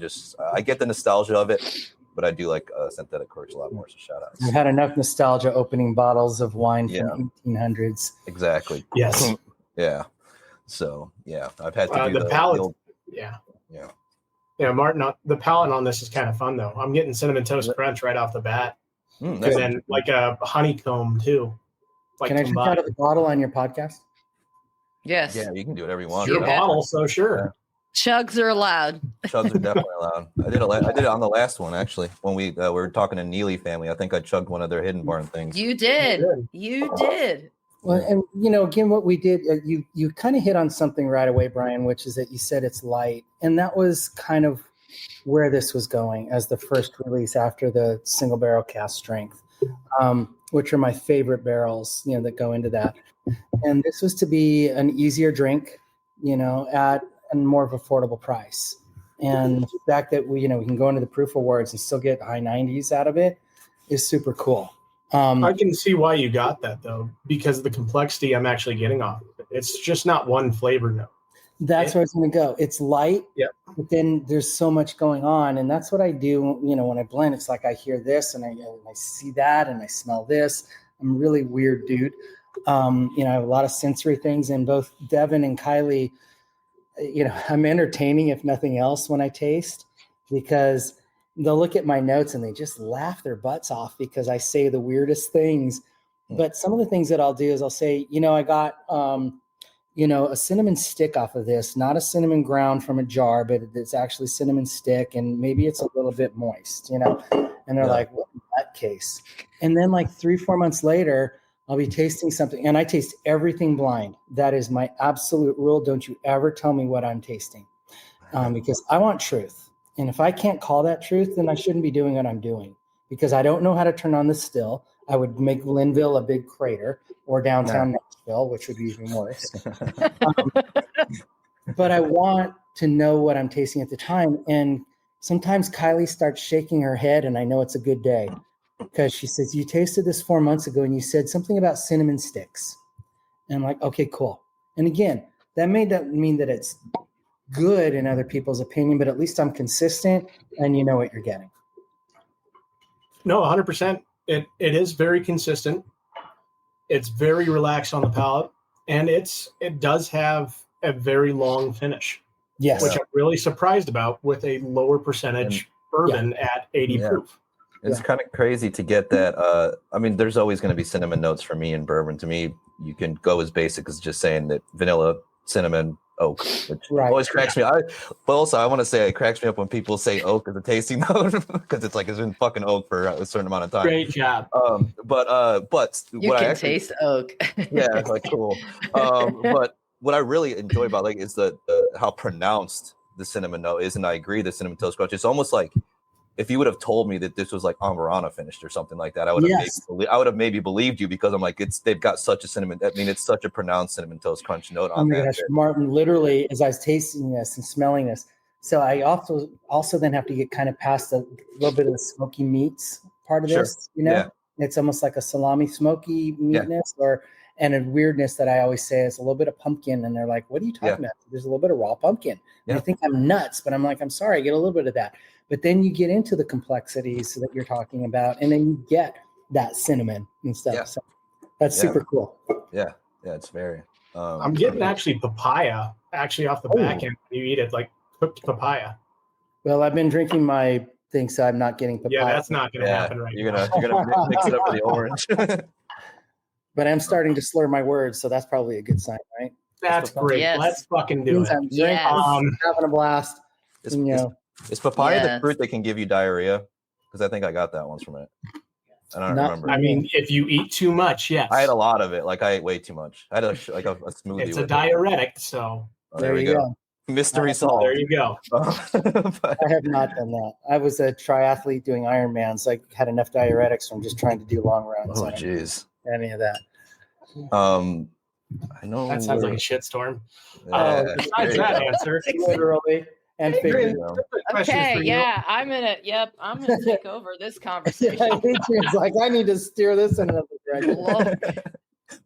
get the nostalgia of it, but I do like synthetic corks a lot more. So shout out. I've had enough nostalgia opening bottles of wine from 1800s. Exactly. Yes. Yeah. So yeah, I've had to do the palate. Yeah, Martin, the palate on this is kind of fun though. I'm getting cinnamon toast crunch right off the bat, and then like a honeycomb too. Like can I drink out of the bottle on your podcast? Yes. Yeah, you can do whatever you want. Your bottle, so sure. Chugs are allowed. Chugs are definitely allowed. I did it on the last one actually when we were talking to Neely family. I think I chugged one of their Hidden Barn things. You did. You did. Well, and again, what we did, you kind of hit on something right away, Brian, which is that you said it's light, and that was kind of where this was going as the first release after the single barrel cask strength, which are my favorite barrels, that go into that. And this was to be an easier drink, at a more affordable price. And the fact that we can go into the proof awards and still get high 90s out of it is super cool. I can see why you got that though, because of the complexity I'm actually getting off of it. It's just not one flavor note. That's where it's going to go. It's light, but then there's so much going on. And that's what I do, when I blend. It's like I hear this and I see that and I smell this. I'm a really weird dude. I have a lot of sensory things, and both Devin and Kylie, I'm entertaining if nothing else when I taste, because they'll look at my notes and they just laugh their butts off because I say the weirdest things. But some of the things that I'll do is I'll say, I got, a cinnamon stick off of this, not a cinnamon ground from a jar, but it's actually cinnamon stick. And maybe it's a little bit moist, and they're like, what in that case? And then like 3-4 months later, I'll be tasting something, and I taste everything blind. That is my absolute rule. Don't you ever tell me what I'm tasting, because I want truth. And if I can't call that truth, then I shouldn't be doing what I'm doing, because I don't know how to turn on the still. I would make Linville a big crater, or downtown Nashville, which would be even worse. But I want to know what I'm tasting at the time. And sometimes Kylie starts shaking her head, and I know it's a good day, because she says, you tasted this 4 months ago and you said something about cinnamon sticks. And I'm like, okay, cool. And again, that may not mean that it's good in other people's opinion, but at least I'm consistent and you know what you're getting. No, 100%. It is very consistent. It's very relaxed on the palate, and it does have a very long finish. Yes. Which I'm really surprised about with a lower percentage bourbon at 80 proof. It's kind of crazy to get that. There's always going to be cinnamon notes for me in bourbon. To me, you can go as basic as just saying that vanilla, cinnamon, oak, which always cracks me. But also, I want to say it cracks me up when people say oak as a tasting note, because it's like it's been fucking oak for a certain amount of time. Great job. But you can taste oak. Yeah, it's like cool. But what I really enjoy about like is the how pronounced the cinnamon note is, and I agree the cinnamon toast crunch. It's almost like if you would have told me that this was like Amarana finished or something like that, I would have maybe believed you, because I'm like, they've got such a cinnamon. I mean, it's such a pronounced cinnamon toast crunch note on that. Gosh, Martin, literally, as I was tasting this and smelling this, so I also then have to get kind of past a little bit of the smoky meats part of this. It's almost like a salami smoky meatness and a weirdness that I always say is a little bit of pumpkin, and they're like, "What are you talking about?" There's a little bit of raw pumpkin. And I think I'm nuts, but I'm like, I'm sorry, I get a little bit of that. But then you get into the complexities that you're talking about, and then you get that cinnamon and stuff. Yeah. So that's super cool. Yeah, it's very. I'm getting actually papaya off the back end when you eat it, like cooked papaya. Well, I've been drinking my thing, so I'm not getting papaya. Yeah, that's not going to happen right now. You're gonna mix it up with the orange. But I'm starting to slur my words, so that's probably a good sign, right? That's great. Yes. Let's fucking do it. Having a blast. Is papaya the fruit that can give you diarrhea? Because I think I got that once from it. I don't remember. I mean, if you eat too much, yes. I had a lot of it. Like I ate way too much. I had a smoothie. It's a diuretic, so there we go. Mystery solved. There you go. I have not done that. I was a triathlete doing Ironmans. I had enough diuretics from just trying to do long runs. Oh, jeez. Any of that. I know that sounds like a shitstorm. Besides that answer, literally and figuratively. Okay, yeah, I'm gonna take over this conversation. Adrian's like, I need to steer this in another direction.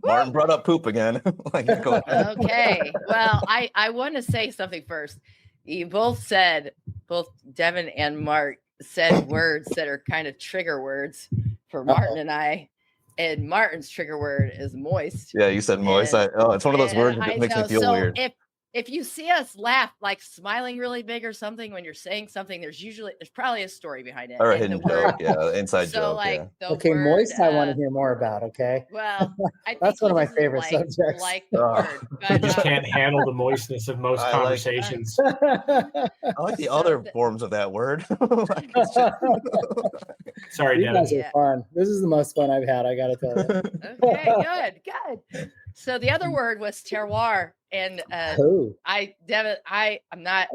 Martin brought up poop again. Okay, well, I want to say something first. You both Devin and Mark said words that are kind of trigger words for Martin and I. And Martin's trigger word is moist. Yeah, you said moist. It's one of those words that makes me feel weird. If you see us laugh, like smiling really big or something when you're saying something, there's probably a story behind it. Or a hidden joke, inside joke. Okay, word, moist, I want to hear more about, okay? Well, I think that's one of my favorite subjects. Like the word. I just can't handle the moistness of most conversations. I like the other forms of that word. Sorry, you Devin. guys are fun. This is the most fun I've had, I got to tell you. Okay, good. So the other word was terroir. And Devin, I'm not.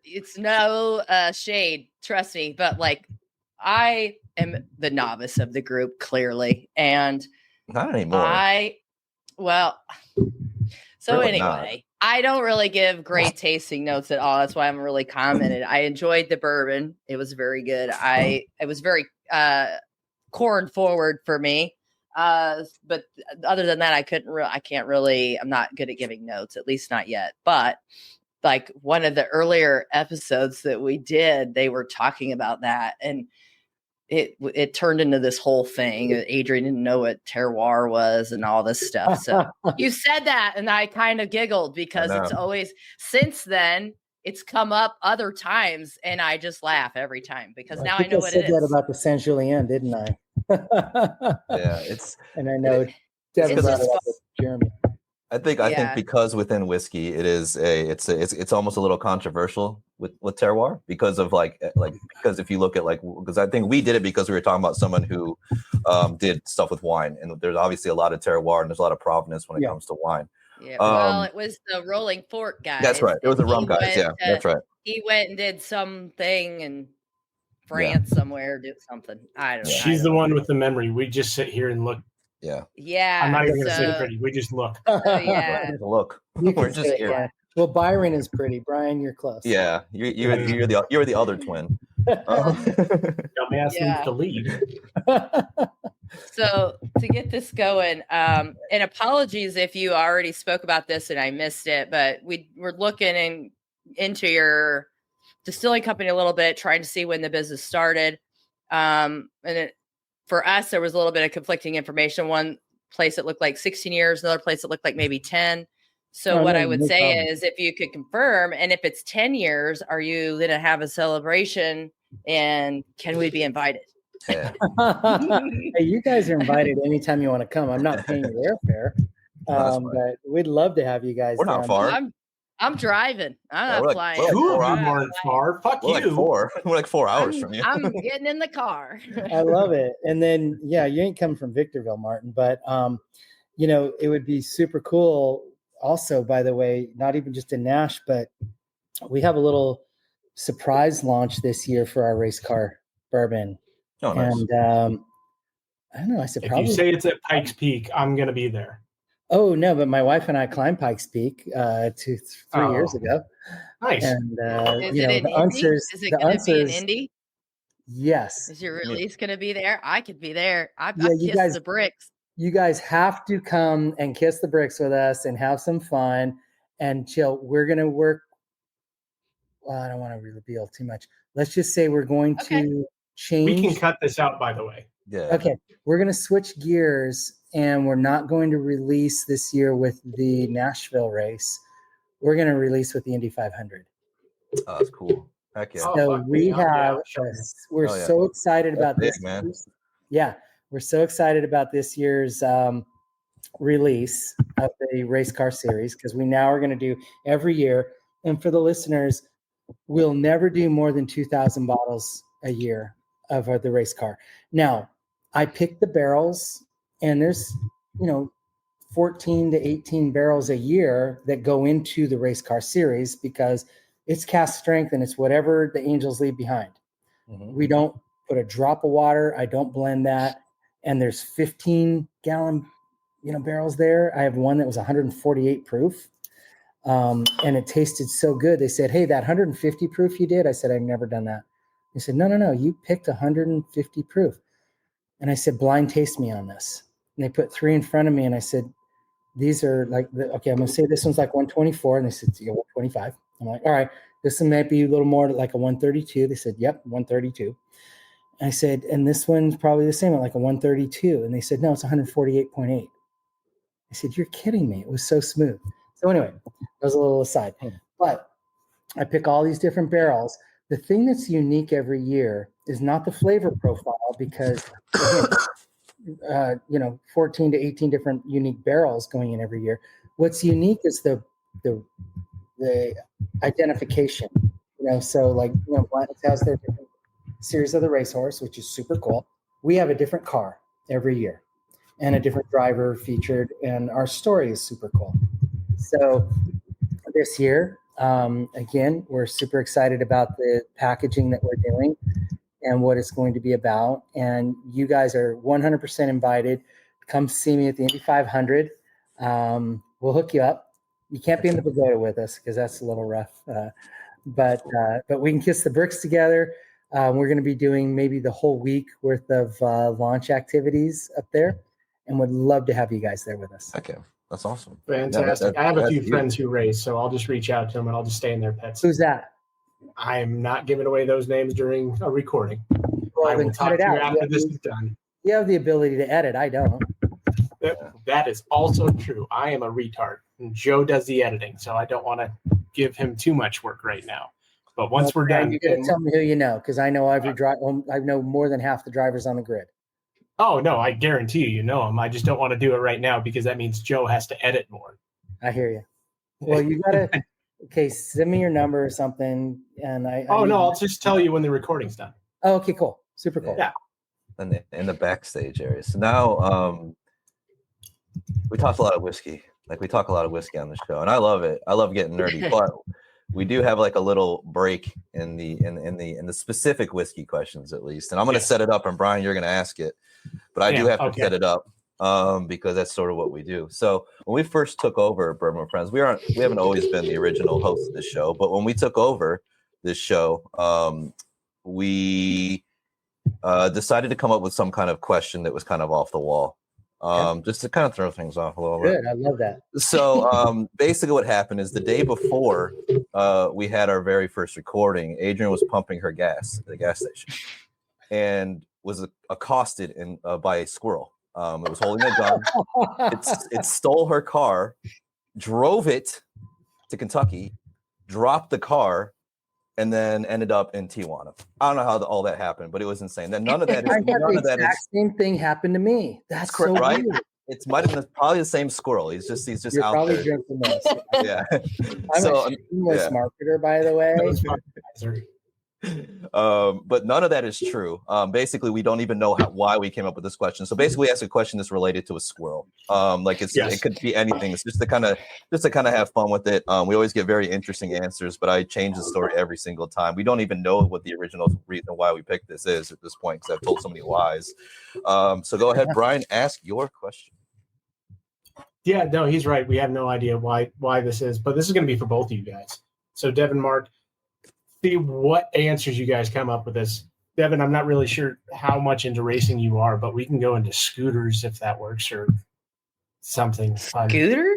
It's no shade, trust me. But like, I am the novice of the group, clearly, and not anymore. Anyway, I don't really give great tasting notes at all. That's why I'm really commented. I enjoyed the bourbon; it was very good. It was very corn forward for me. But other than that, I'm not good at giving notes, at least not yet. But like one of the earlier episodes that we did, they were talking about that, and it turned into this whole thing. Adrian didn't know what terroir was and all this stuff. So you said that, and I kind of giggled because it's always, since then, it's come up other times, and I just laugh every time because now I know what it is. I said that about the Saint Julien, didn't I? And I know Devin brought it up with Jeremy. I think because within whiskey it's almost a little controversial with terroir because of because if you look at because I think we did it because we were talking about someone who did stuff with wine, and there's obviously a lot of terroir and there's a lot of provenance when it comes to wine. Yeah, well, it was the Rolling Fork guy. That's right. It was the rum guys. Yeah, that's right. He went and did something in France somewhere, did something. I don't know. She's the one with the memory. We just sit here and look. Yeah. Yeah. I'm not even going to say pretty. We just look. Yeah. Look. We're just here. Yeah. Well, Byron is pretty. Brian, you're close. Yeah. You're the other twin. Dumbass needs to lead. So to get this going, and apologies if you already spoke about this and I missed it, but we were looking into your distilling company a little bit, trying to see when the business started. For us, there was a little bit of conflicting information. One place it looked like 16 years, another place it looked like maybe 10. So I would say is if you could confirm, and if it's 10 years, are you going to have a celebration, and can we be invited? Yeah. Hey, you guys are invited anytime you want to come. I'm not paying your airfare, but we'd love to have you guys. We're not far. I'm driving. I'm not flying. Two of them aren't far. Fuck you. We're like 4 hours from you. I'm getting in the car. I love it. And then, you ain't coming from Victorville, Martin, but, it would be super cool. also, by the way, not even just in Nash, but we have a little surprise launch this year for our race car bourbon. Oh, nice. And I don't know. I said if probably. you say it's at Pikes Peak, I'm going to be there. Oh no, but my wife and I climbed Pikes Peak 3 years ago. Nice. And is it in Indy? Is it going to be in Indy? Yes. Is your release going to be there? I could be there. I you kissed guys, the bricks. You guys have to come and kiss the bricks with us and have some fun and chill. We're going to work. Well, I don't want to reveal too much. Let's just say we're going to change. We can cut this out, by the way. Yeah. Okay. We're going to switch gears, and we're not going to release this year with the Nashville race. We're going to release with the Indy 500. Oh, that's cool. Heck yeah. So we're so excited about this, man. Yeah, we're so excited about this year's release of the race car series, because we now are going to do every year. And for the listeners, we'll never do more than 2,000 bottles a year of the race car. Now, I picked the barrels, and there's 14 to 18 barrels a year that go into the race car series, because it's cast strength and it's whatever the Angels leave behind. Mm-hmm. We don't put a drop of water. I don't blend that. And there's 15-gallon, barrels there. I have one that was 148 proof. And it tasted so good. They said, "Hey, that 150 proof you did?" I said, "I've never done that." They said, No. You picked 150 proof. And I said, "Blind taste me on this." And they put 3 in front of me. And I said, "These are like, okay, I'm going to say this one's like 124. And they said, 125. I'm like, all right, this one might be a little more like a 132. They said, yep, 132. And I said, and this one's probably the same, like a 132. And they said, no, it's 148.8. I said, you're kidding me. It was so smooth. So anyway, that was a little aside. But I pick all these different barrels. The thing that's unique every year is not the flavor profile, because 14 to 18 different unique barrels going in every year. What's unique is the identification, so like, Blanton's has their different series of the racehorse, which is super cool. We have a different car every year and a different driver featured, and our story is super cool. So this year, again, we're super excited about the packaging that we're doing and what it's going to be about. And you guys are 100% invited. Come see me at the Indy 500. We'll hook you up. You can't be in the pagoda with us because that's a little rough. But we can kiss the bricks together. We're going to be doing maybe the whole week worth of launch activities up there, and would love to have you guys there with us. Okay. That's awesome. Fantastic. I have a few friends who race, so I'll just reach out to them and I'll just stay in their pets. Who's that? I'm not giving away those names during a recording. Well, I will talk to you after this is done. You have the ability to edit. I don't. That is also true. I am a retard. And Joe does the editing, so I don't want to give him too much work right now. But once we're done, you can tell me who you know, because I know every driver. I know more than half the drivers on the grid. Oh no, I guarantee you know them. I just don't want to do it right now because that means Joe has to edit more. I hear you. Well, you gotta. Okay, send me your number or something, and I'll just tell you when the recording's done. Oh, okay, cool, super cool. Yeah. And in the backstage area. So now, we talked a lot of whiskey. Like, we talk a lot of whiskey on the show, and I love it. I love getting nerdy, but we do have like a little break in the specific whiskey questions, at least. And I'm going to set it up, and Brian, you're going to ask it, but I do have to set it up because that's sort of what we do. So when we first took over Bourbon with Friends, we haven't always been the original host of the show, but when we took over this show, we decided to come up with some kind of question that was kind of off the wall. Just to kind of throw things off a little bit. Good, I love that. So basically what happened is the day before we had our very first recording, Adrian was pumping her gas at the gas station and was accosted by a squirrel. It was holding a gun. It stole her car, drove it to Kentucky, dropped the car, and then ended up in Tijuana. I don't know how all that happened, but it was insane. Then none of that is. The exact same thing happened to me. That's correct, so right? Weird. It's probably the same squirrel. He's just You're out probably there. Drinking this. Yeah. I'm a shameless marketer, by the way. But none of that is true. Basically, we don't even know why we came up with this question. So basically, we asked a question that's related to a squirrel. It could be anything. It's just to kind of have fun with it. We always get very interesting answers, but I change the story every single time. We don't even know what the original reason why we picked this is at this point because I've told so many lies. So go ahead, Brian, ask your question. Yeah, no, he's right. We have no idea why this is, but this is going to be for both of you guys. So Devin, Mark, see what answers you guys come up with this. Devin, I'm not really sure how much into racing you are, but we can go into scooters if that works or something. Scooters?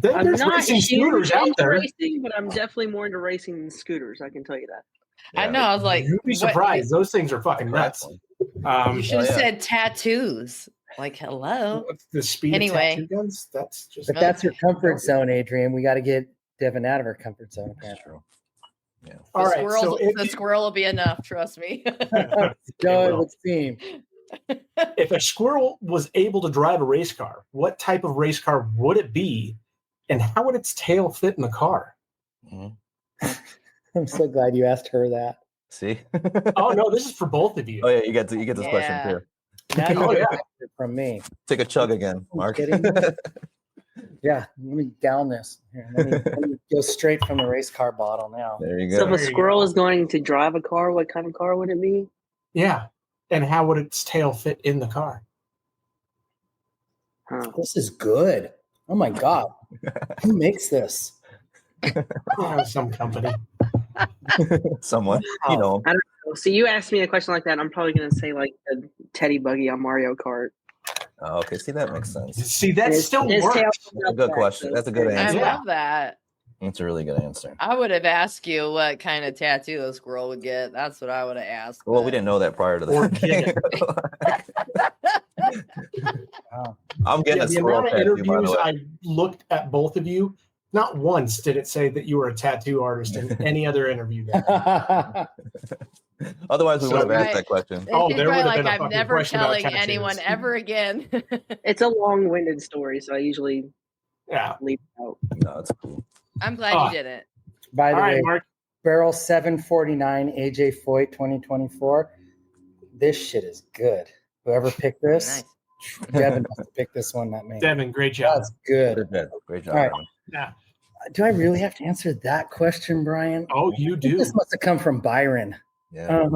There's racing scooters out there. Racing, but I'm definitely more into racing than scooters. I can tell you that. Yeah. I know. I was like, you'd be surprised. Those things are fucking nuts. You should have said tattoos. Like, hello. The speed of tattoo guns? That's just. But that's your comfort zone, Adrian. We got to get Devin out of her comfort zone. That's true. Yeah. All right. The squirrel will be enough. Trust me. No, it would seem. If a squirrel was able to drive a race car, what type of race car would it be, and how would its tail fit in the car? Mm-hmm. I'm so glad you asked her that. See? Oh no, this is for both of you. Oh yeah, you get this question too. Now you get it from me. Take a chug again, Mark. Yeah, let me down this. Here, let me go straight from the race car bottle now. There you go. So if a squirrel is going to drive a car, what kind of car would it be? Yeah. And how would its tail fit in the car? This is good. Oh my God. Who makes this? Some company. Someone. You know. I don't know. So you asked me a question like that, I'm probably going to say like a teddy buggy on Mario Kart. Oh, okay. See, that makes sense. See, that still works. That's a good question. That's a good answer. I love that. That's a really good answer. I would have asked you what kind of tattoo a squirrel would get. That's what I would have asked. Well, we didn't know that prior to that. I'm getting a squirrel tattoo, interviews I looked at both of you. Not once did it say that you were a tattoo artist in any other interview. Otherwise, we would have asked that question. Oh, there would have been a I'm never telling anyone ever again. It's a long-winded story, so I usually leave it out. No, it's cool. I'm glad you didn't. By the way, Mark. Barrel 749 AJ Foyt 2024. This shit is good. Whoever picked this, Devin must have picked this one, not me. Devin, great job. That's good. Great job. All right. Yeah. Do I really have to answer that question, Brian? Oh, you do. This must have come from Byron. Yeah.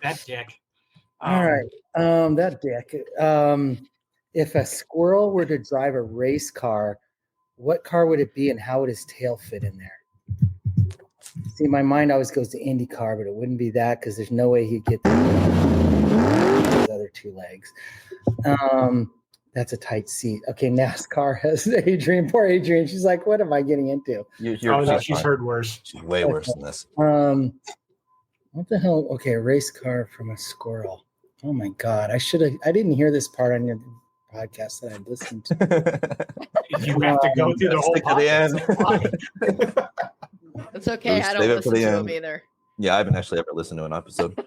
That dick. All right. That dick. If a squirrel were to drive a race car, what car would it be and how would his tail fit in there? See, my mind always goes to IndyCar, but it wouldn't be that because there's no way he'd get those other two legs. That's a tight seat. Okay, NASCAR has Adrian. Poor Adrian. She's like, what am I getting into? She's heard worse. She's way worse than this. What the hell? Okay, a race car from a squirrel. Oh my God. I didn't hear this part on your podcast that I listened to. You have to go through the whole podcast. It's okay. I don't listen to them either. Yeah, I haven't actually ever listened to an episode. Not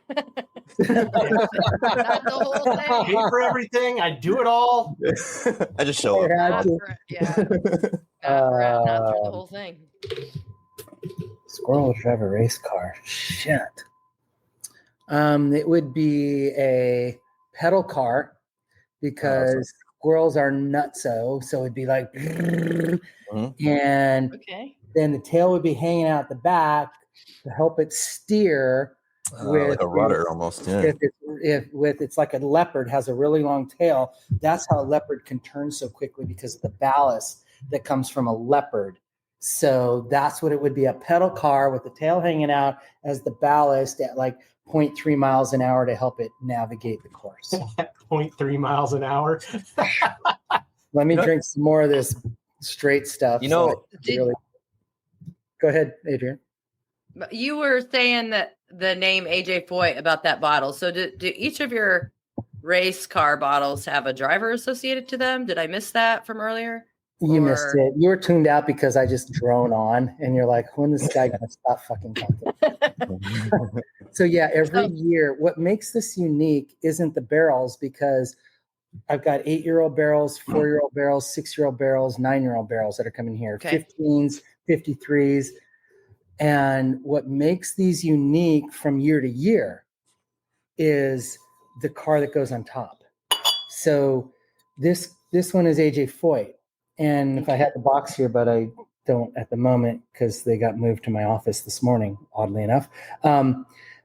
the whole thing. I pay for everything. I do it all. I just show up. Not through the whole thing. Squirrel would drive a race car. Shit. It would be a pedal car because squirrels are nutso. So it'd be like, and then the tail would be hanging out the back to help it steer. Like a rudder almost. Yeah. It's like a leopard has a really long tail. That's how a leopard can turn so quickly because of the ballast that comes from a leopard. So that's what it would be, a pedal car with the tail hanging out as the ballast at like 0.3 miles an hour to help it navigate the course. 0.3 miles an hour. Let me drink some more of this straight stuff. Go ahead, Adrian. You were saying that the name AJ Foyt about that bottle. So do each of your race car bottles have a driver associated to them? Did I miss that from earlier? You missed it. You were tuned out because I just drone on and you're like, when is this guy going to stop fucking talking? So yeah, every year, what makes this unique isn't the barrels because I've got 8-year-old barrels, 4-year-old barrels, 6-year-old barrels, 9-year-old barrels that are coming here, 15s, 53s. And what makes these unique from year to year is the car that goes on top. So this one is AJ Foyt. And if I had the box here, but I don't at the moment because they got moved to my office this morning, oddly enough.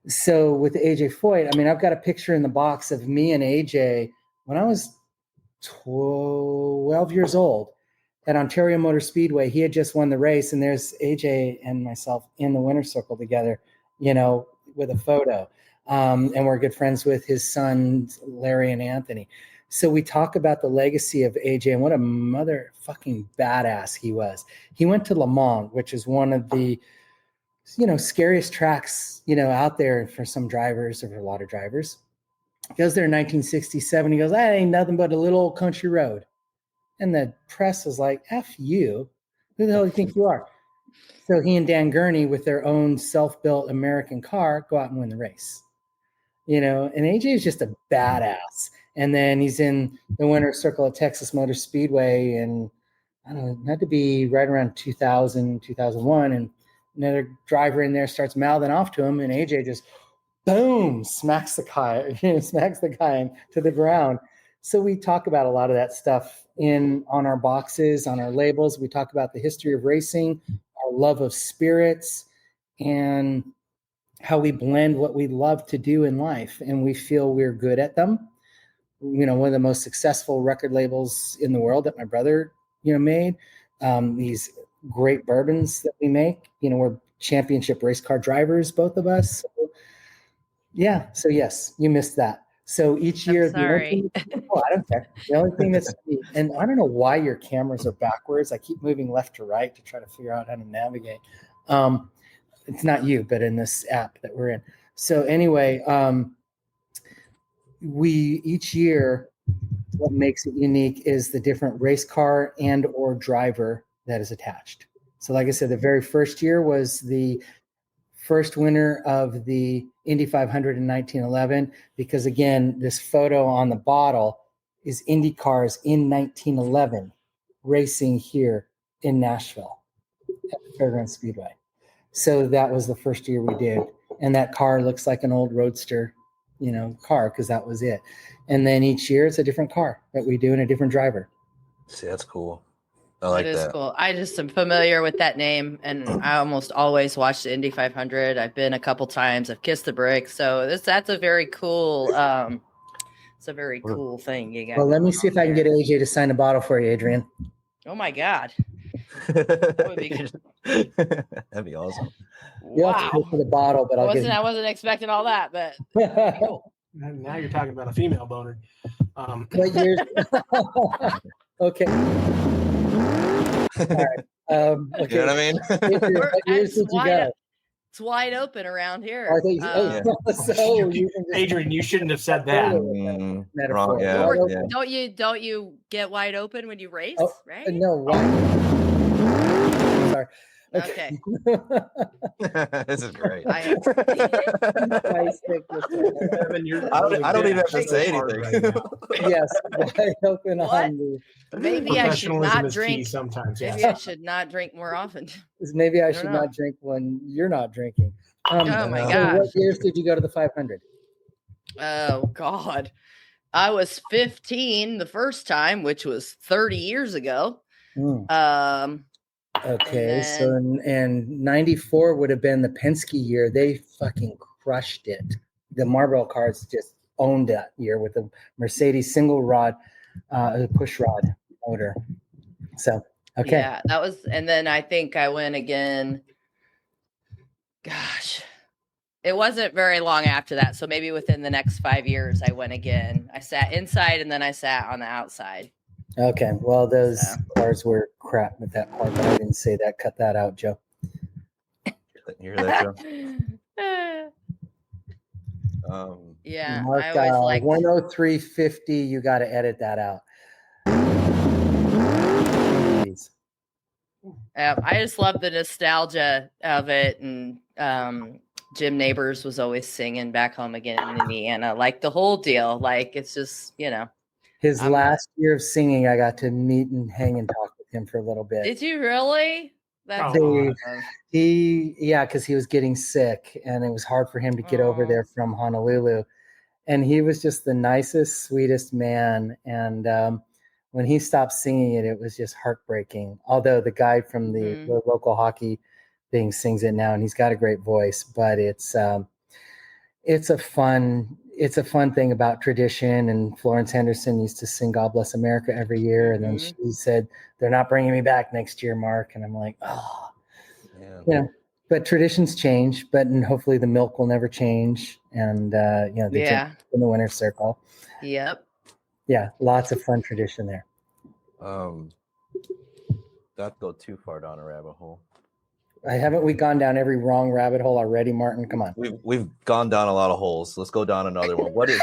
So with AJ Foyt, I mean, I've got a picture in the box of me and AJ when I was 12 years old at Ontario Motor Speedway. He had just won the race, and there's AJ and myself in the winner's circle together, with a photo. And we're good friends with his sons, Larry and Anthony. So we talk about the legacy of AJ and what a motherfucking badass he was. He went to Le Mans, which is one of the, scariest tracks, out there for some drivers or for a lot of drivers. He goes there in 1967. He goes, that ain't nothing but a little old country road. And the press was like, F you. Who the hell do you think you are? So he and Dan Gurney, with their own self-built American car, go out and win the race. And AJ is just a badass. And then he's in the winner's circle at Texas Motor Speedway. And I don't know, it had to be right around 2000, 2001. And another driver in there starts mouthing off to him. And AJ just, boom, smacks the guy to the ground. So we talk about a lot of that stuff on our boxes, on our labels. We talk about the history of racing, our love of spirits, and how we blend what we love to do in life. And we feel we're good at them. One of the most successful record labels in the world that my brother, made. These great bourbons that we make, we're championship race car drivers, both of us. So, yeah. So yes, you missed that. So each year, sorry. I don't care. The only thing that's, and I don't know why your cameras are backwards. I keep moving left to right to try to figure out how to navigate. It's not you, but in this app that we're in. So anyway, we each year, what makes it unique is the different race car and or driver that is attached. So like I said, the very first year was the first winner of the Indy 500 in 1911, because again, this photo on the bottle is Indy cars in 1911 racing here in Nashville at the Fairgrounds Speedway. So that was the first year we did. And that car looks like an old roadster, car, because that was it. And then each year it's a different car that we do and a different driver. See, that's cool. I like that. It is cool. I just am familiar with that name, and I almost always watch the Indy 500. I've been a couple times. I've kissed the brick. So that's a very cool it's a very cool thing you got. Well, let me see if I can get AJ to sign a bottle for you, Adrian. Oh my God. That would be good. That'd be awesome. You'll have to pay for the bottle, but I wasn't expecting all that, but cool. Now you're talking about a female boner. What years? Okay. All right. Okay. You know what I mean? Adrian, what years did you go? It's wide open around here. Adrian, you shouldn't have said that. Metaphor. Wrong, Don't you get wide open when you race? Right? No. Sorry. Okay. This is great. Devin, I don't even have to say anything. Right yes, wide open on the. Maybe I should not drink. Sometimes, maybe I should not drink more often. Maybe I should not drink when you're not drinking. Oh my gosh! gosh! What years did you go to the 500? Oh God, I was 15 the first time, which was 30 years ago. Okay, so and 94 would have been the Penske year. They fucking crushed it. The Marlboro cars just owned that year with the Mercedes single rod, push rod motor. So, okay. Yeah, that was, and then I think I went again. Gosh, it wasn't very long after that. So maybe within the next 5 years, I went again. I sat inside and then I sat on the outside. Okay, well, those cars were crap with that part, but I didn't say that. Cut that out, Joe. You hear that, Joe? Yeah, Mark, I always like 103.50. You got to edit that out. I just love the nostalgia of it, and Jim Neighbors was always singing "Back Home Again" in Indiana, like the whole deal. Like it's just his last year of singing. I got to meet and hang and talk with him for a little bit. Did you really? That's awesome. awesome. Because he was getting sick and it was hard for him to get over there from Honolulu. And he was just the nicest, sweetest man. And when he stopped singing it, it was just heartbreaking. Although the guy from the local hockey thing sings it now, and he's got a great voice. But it's a fun thing about tradition. And Florence Henderson used to sing "God Bless America" every year, and then she said, "They're not bringing me back next year, Mark." And I'm like, oh, yeah. But traditions change, and hopefully the milk will never change. And they drink in the winner's circle. Yep. Yeah, lots of fun tradition there. Not go too far down a rabbit hole. Haven't we gone down every wrong rabbit hole already, Martin? Come on. We've gone down a lot of holes. Let's go down another one. What is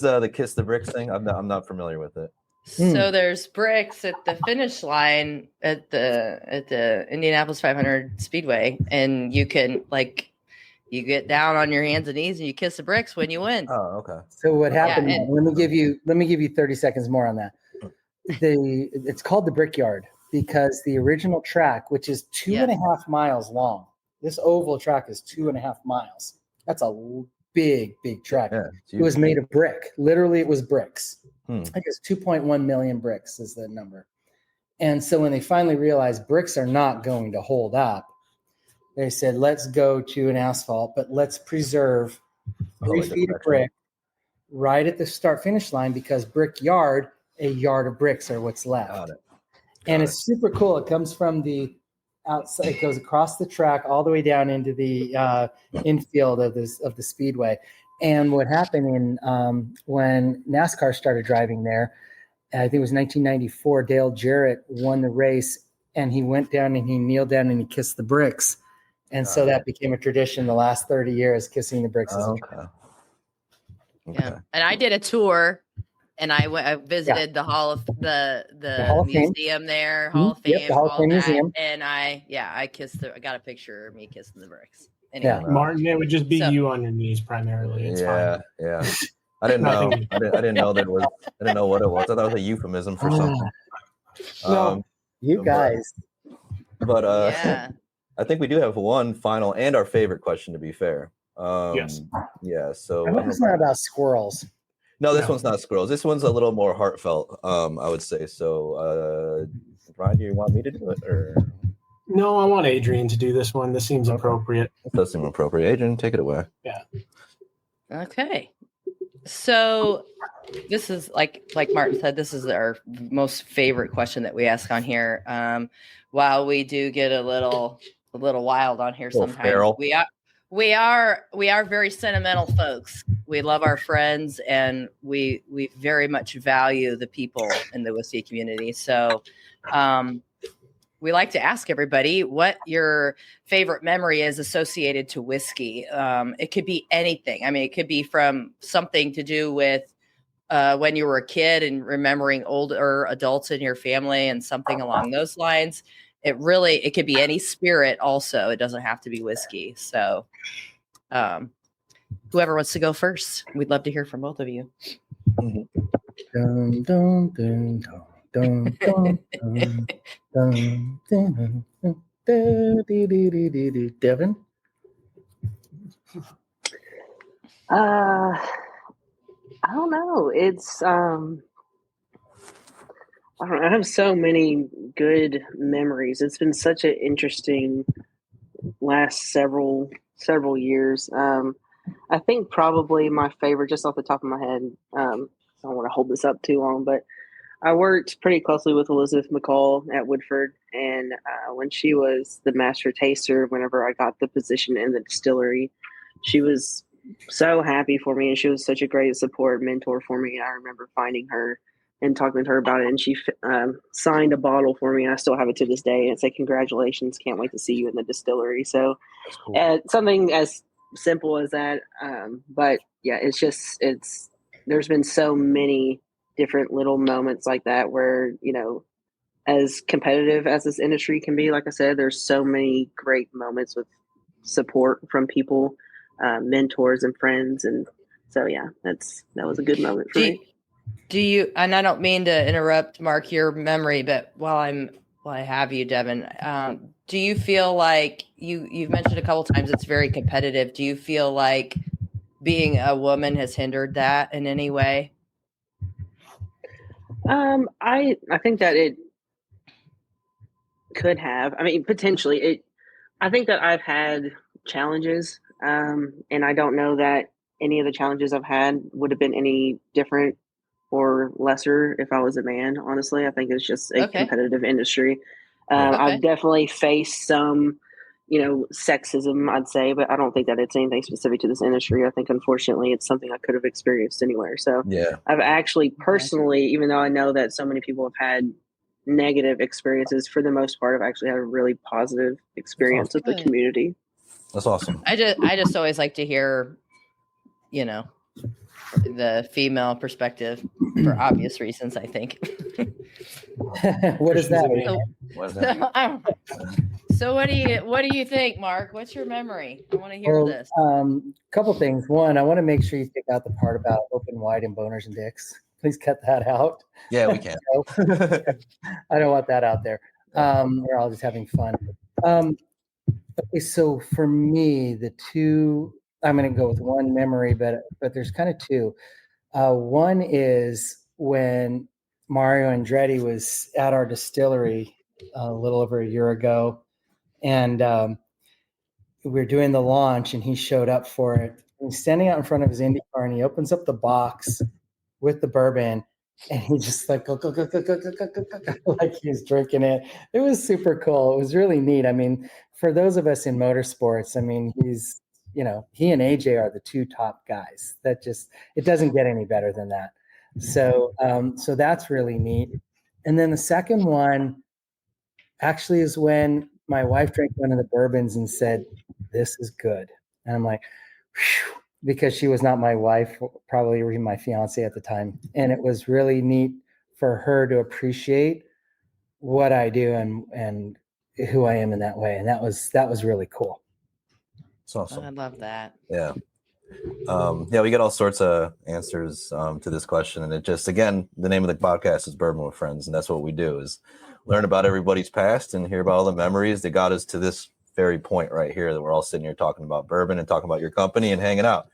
the Kiss the Bricks thing? I'm not familiar with it. So there's bricks at the finish line at the Indianapolis 500 Speedway, and you can you get down on your hands and knees and you kiss the bricks when you win. Oh, okay. So what happened? Let me give you 30 seconds more on that. It's called the Brickyard because the original track, which is 2.5 miles long, this oval track is 2.5 miles. That's a big track. Yeah, it was made of brick. Literally, it was bricks. I guess 2.1 million bricks is the number. And so when they finally realized bricks are not going to hold up, they said, let's go to an asphalt, but let's preserve 3 feet of brick right at the start finish line because Brickyard, a yard of bricks are what's left. Got it. It's super cool. It comes from the outside, it goes across the track all the way down into the infield of the speedway. And what happened when NASCAR started driving there, I think it was 1994, Dale Jarrett won the race and he went down and he kneeled down and he kissed the bricks. And so that became a tradition the last 30 years, kissing the bricks. Okay. Yeah. And I did a tour and I visited the Hall of the Hall of museum Fame. there, Hall of Fame. Yep, the Hall of Fame Museum. And I kissed I got a picture of me kissing the bricks. Anyway. Yeah, Martin, it would just be you on your knees primarily. It's fine. Yeah. I didn't know. I didn't know that was. I didn't know what it was. I thought it was a euphemism for something. No, you guys. But I think we do have one final and our favorite question. To be fair. Yes. Yeah. So I hope it's not about squirrels. No, this one's not squirrels. This one's a little more heartfelt. I would say. So, Ryan, do you want me to do it or? No, I want Adrian to do this one. This seems appropriate. It does seem appropriate. Adrian, take it away. Yeah. Okay. So this is like Martin said, this is our most favorite question that we ask on here. While we do get a little wild on here sometimes, feral. we are very sentimental folks. We love our friends and we very much value the people in the whiskey community. So we like to ask everybody what your favorite memory is associated to whiskey. It could be anything. I mean, it could be from something to do with when you were a kid and remembering older adults in your family and something along those lines. It could be any spirit also. It doesn't have to be whiskey. So whoever wants to go first, we'd love to hear from both of you. Dun, dun, dun, dun. Dun, dun, dun, dun, dun, dun, Devin? I don't know. It's I don't know. I have so many good memories. It's been such an interesting last several years. I think probably my favorite, just off the top of my head, I don't want to hold this up too long, but I worked pretty closely with Elizabeth McCall at Woodford, and when she was the master taster, whenever I got the position in the distillery, she was so happy for me, and she was such a great support mentor for me. I remember finding her and talking to her about it, and she signed a bottle for me, and I still have it to this day. And it's like, congratulations, can't wait to see you in the distillery. So cool. Something as simple as that. But yeah, there's been so many different little moments like that where, as competitive as this industry can be, like I said, there's so many great moments with support from people, mentors and friends. And so, yeah, that was a good moment for me. Do you, and I don't mean to interrupt, Mark, your memory, but while I have you, Devin, do you feel like you've mentioned a couple times it's very competitive. Do you feel like being a woman has hindered that in any way? I think that it could have. I mean, potentially. I think that I've had challenges, and I don't know that any of the challenges I've had would have been any different or lesser if I was a man. Honestly, I think it's just a competitive industry. I've definitely faced some, sexism, I'd say, but I don't think that it's anything specific to this industry. I think, unfortunately, it's something I could have experienced anywhere. So I've actually personally, even though I know that so many people have had negative experiences, for the most part, I've actually had a really positive experience with the community. That's awesome. I just always like to hear, the female perspective for obvious reasons, I think. What is that? So what do you think, Mark? What's your memory? I want to hear this. Couple things. One, I want to make sure you take out the part about open wide and boners and dicks. Please cut that out. Yeah, we can. I don't want that out there. We're all just having fun. Okay, so for me, the two, I'm going to go with one memory, but there's kind of two. One is when Mario Andretti was at our distillery a little over a year ago, and we were doing the launch, and he showed up for it. He's standing out in front of his Indy car, and he opens up the box with the bourbon, and he just like go, like he's drinking it. It was super cool. It was really neat. I mean, for those of us in motorsports, I mean, he's, he and AJ are the two top guys. It doesn't get any better than that. So that's really neat. And then the second one actually is when my wife drank one of the bourbons and said, "This is good." And I'm like, whew, because she was not my wife, probably even my fiance at the time. And it was really neat for her to appreciate what I do and who I am in that way. And that was really cool. It's awesome. I love that. Yeah. We get all sorts of answers to this question. And it just, again, the name of the podcast is Bourbon with Friends. And that's what we do, is learn about everybody's past and hear about all the memories that got us to this very point right here that we're all sitting here talking about bourbon and talking about your company and hanging out.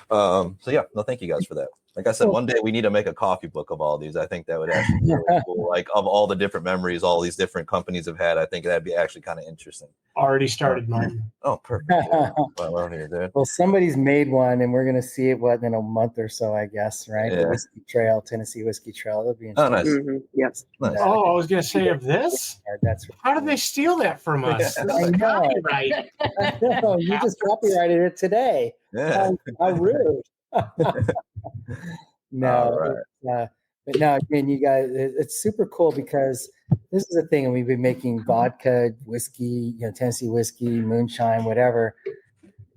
Thank you guys for that. Like I said, one day we need to make a coffee book of all these. I think that would actually be really cool. Like, of all the different memories all these different companies have had, I think that'd be actually kind of interesting. Already started mine. Oh, perfect. Well, here, dude. Well, somebody's made one, and we're going to see it in a month or so, I guess, right? Yeah. The Whiskey Trail, Tennessee Whiskey Trail. That'll be interesting. Oh, nice. Mm-hmm. Yes. Nice. Oh, I was going to say of this. That's How did they steal that from us? I know. Copyright. No, you just copyrighted it today. Yeah. How rude. No, right. but no, again, you guys, it's super cool because this is a thing, and we've been making vodka, whiskey, Tennessee whiskey, moonshine, whatever.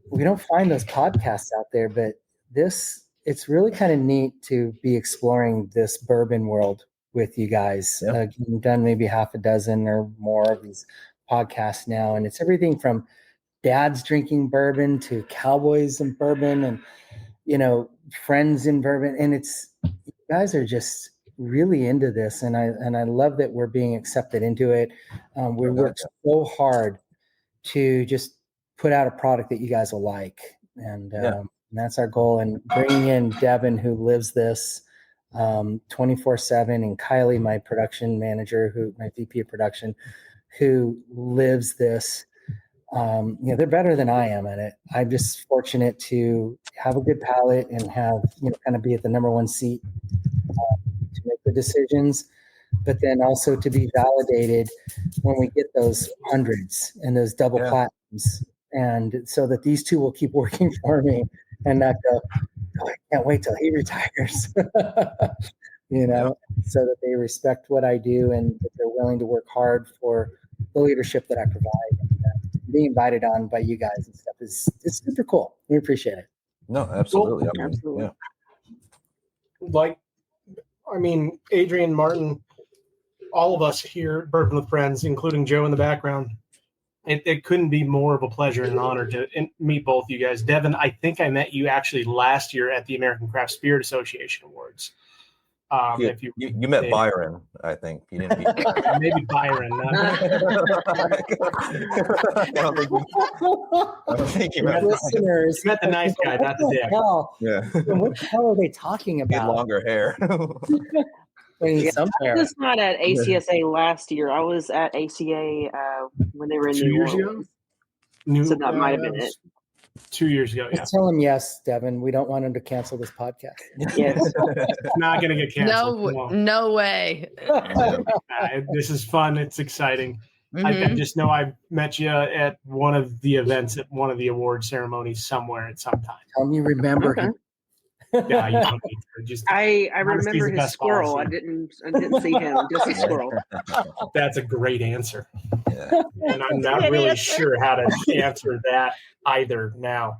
We don't find those podcasts out there, but it's really kind of neat to be exploring this bourbon world with you guys. Yep. You've done maybe half a dozen or more of these podcasts now, and it's everything from dads drinking bourbon to cowboys and bourbon and friends in bourbon, and you guys are just really into this, and I love that we're being accepted into it. We work so hard to just put out a product that you guys will like, and that's our goal. And bringing in Devin, who lives this 24/7, and Kylie, my production manager, my VP of production, who lives this. They're better than I am at it. I'm just fortunate to have a good palate and have, kind of be at the number one seat to make the decisions, but then also to be validated when we get those hundreds and those double platinums. And so that these two will keep working for me and not go, I can't wait till he retires, so that they respect what I do and that they're willing to work hard for the leadership that I provide. And, being invited on by you guys and stuff it's super cool. We appreciate it. No, absolutely. Cool. Absolutely. Yeah. Adrian, Martin, all of us here at Bourbon with Friends, including Joe in the background, it couldn't be more of a pleasure and an honor to meet both you guys. Devin, I think I met you actually last year at the American Craft Spirit Association Awards. If you met Byron, I think. You didn't meet Byron. Maybe Byron. I don't think you met listeners. You met the nice guy, not the dick. Yeah. What the hell are they talking He had about? longer hair. I was not at ACSA last year. I was at ACA when they were in 2 New years Orleans. ago. So that might have been it. 2 years ago. Yeah, Just tell him yes, Devin. We don't want him to cancel this podcast. Yes. it's not going to get canceled. No way. This is fun. It's exciting. Mm-hmm. I just know I met you at one of the events at one of the award ceremonies somewhere at some time. Tell me, remember him. Yeah, you don't need to. Just I remember his best squirrel. policy. I didn't see him. Just a squirrel. That's a great answer. Yeah. And I'm not really sure how to answer that either now.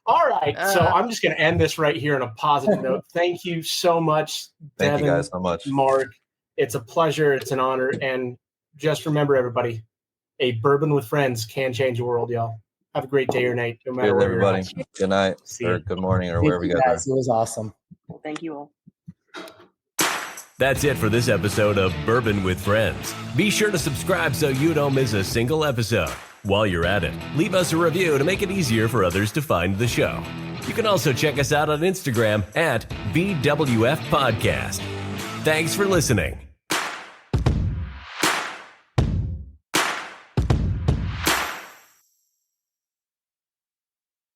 All right. So I'm just going to end this right here on a positive note. Thank you so much, Devin, Thank you guys so much. Mark. It's a pleasure. It's an honor. And just remember, everybody, a bourbon with friends can change the world, y'all. Have a great day or night, no matter Cheers, where everybody. you're at. Good night or good morning or wherever you guys are. It was awesome. Well, thank you all. That's it for this episode of Bourbon with Friends. Be sure to subscribe so you don't miss a single episode. While you're at it, leave us a review to make it easier for others to find the show. You can also check us out on Instagram at Bwfpodcast. Thanks for listening.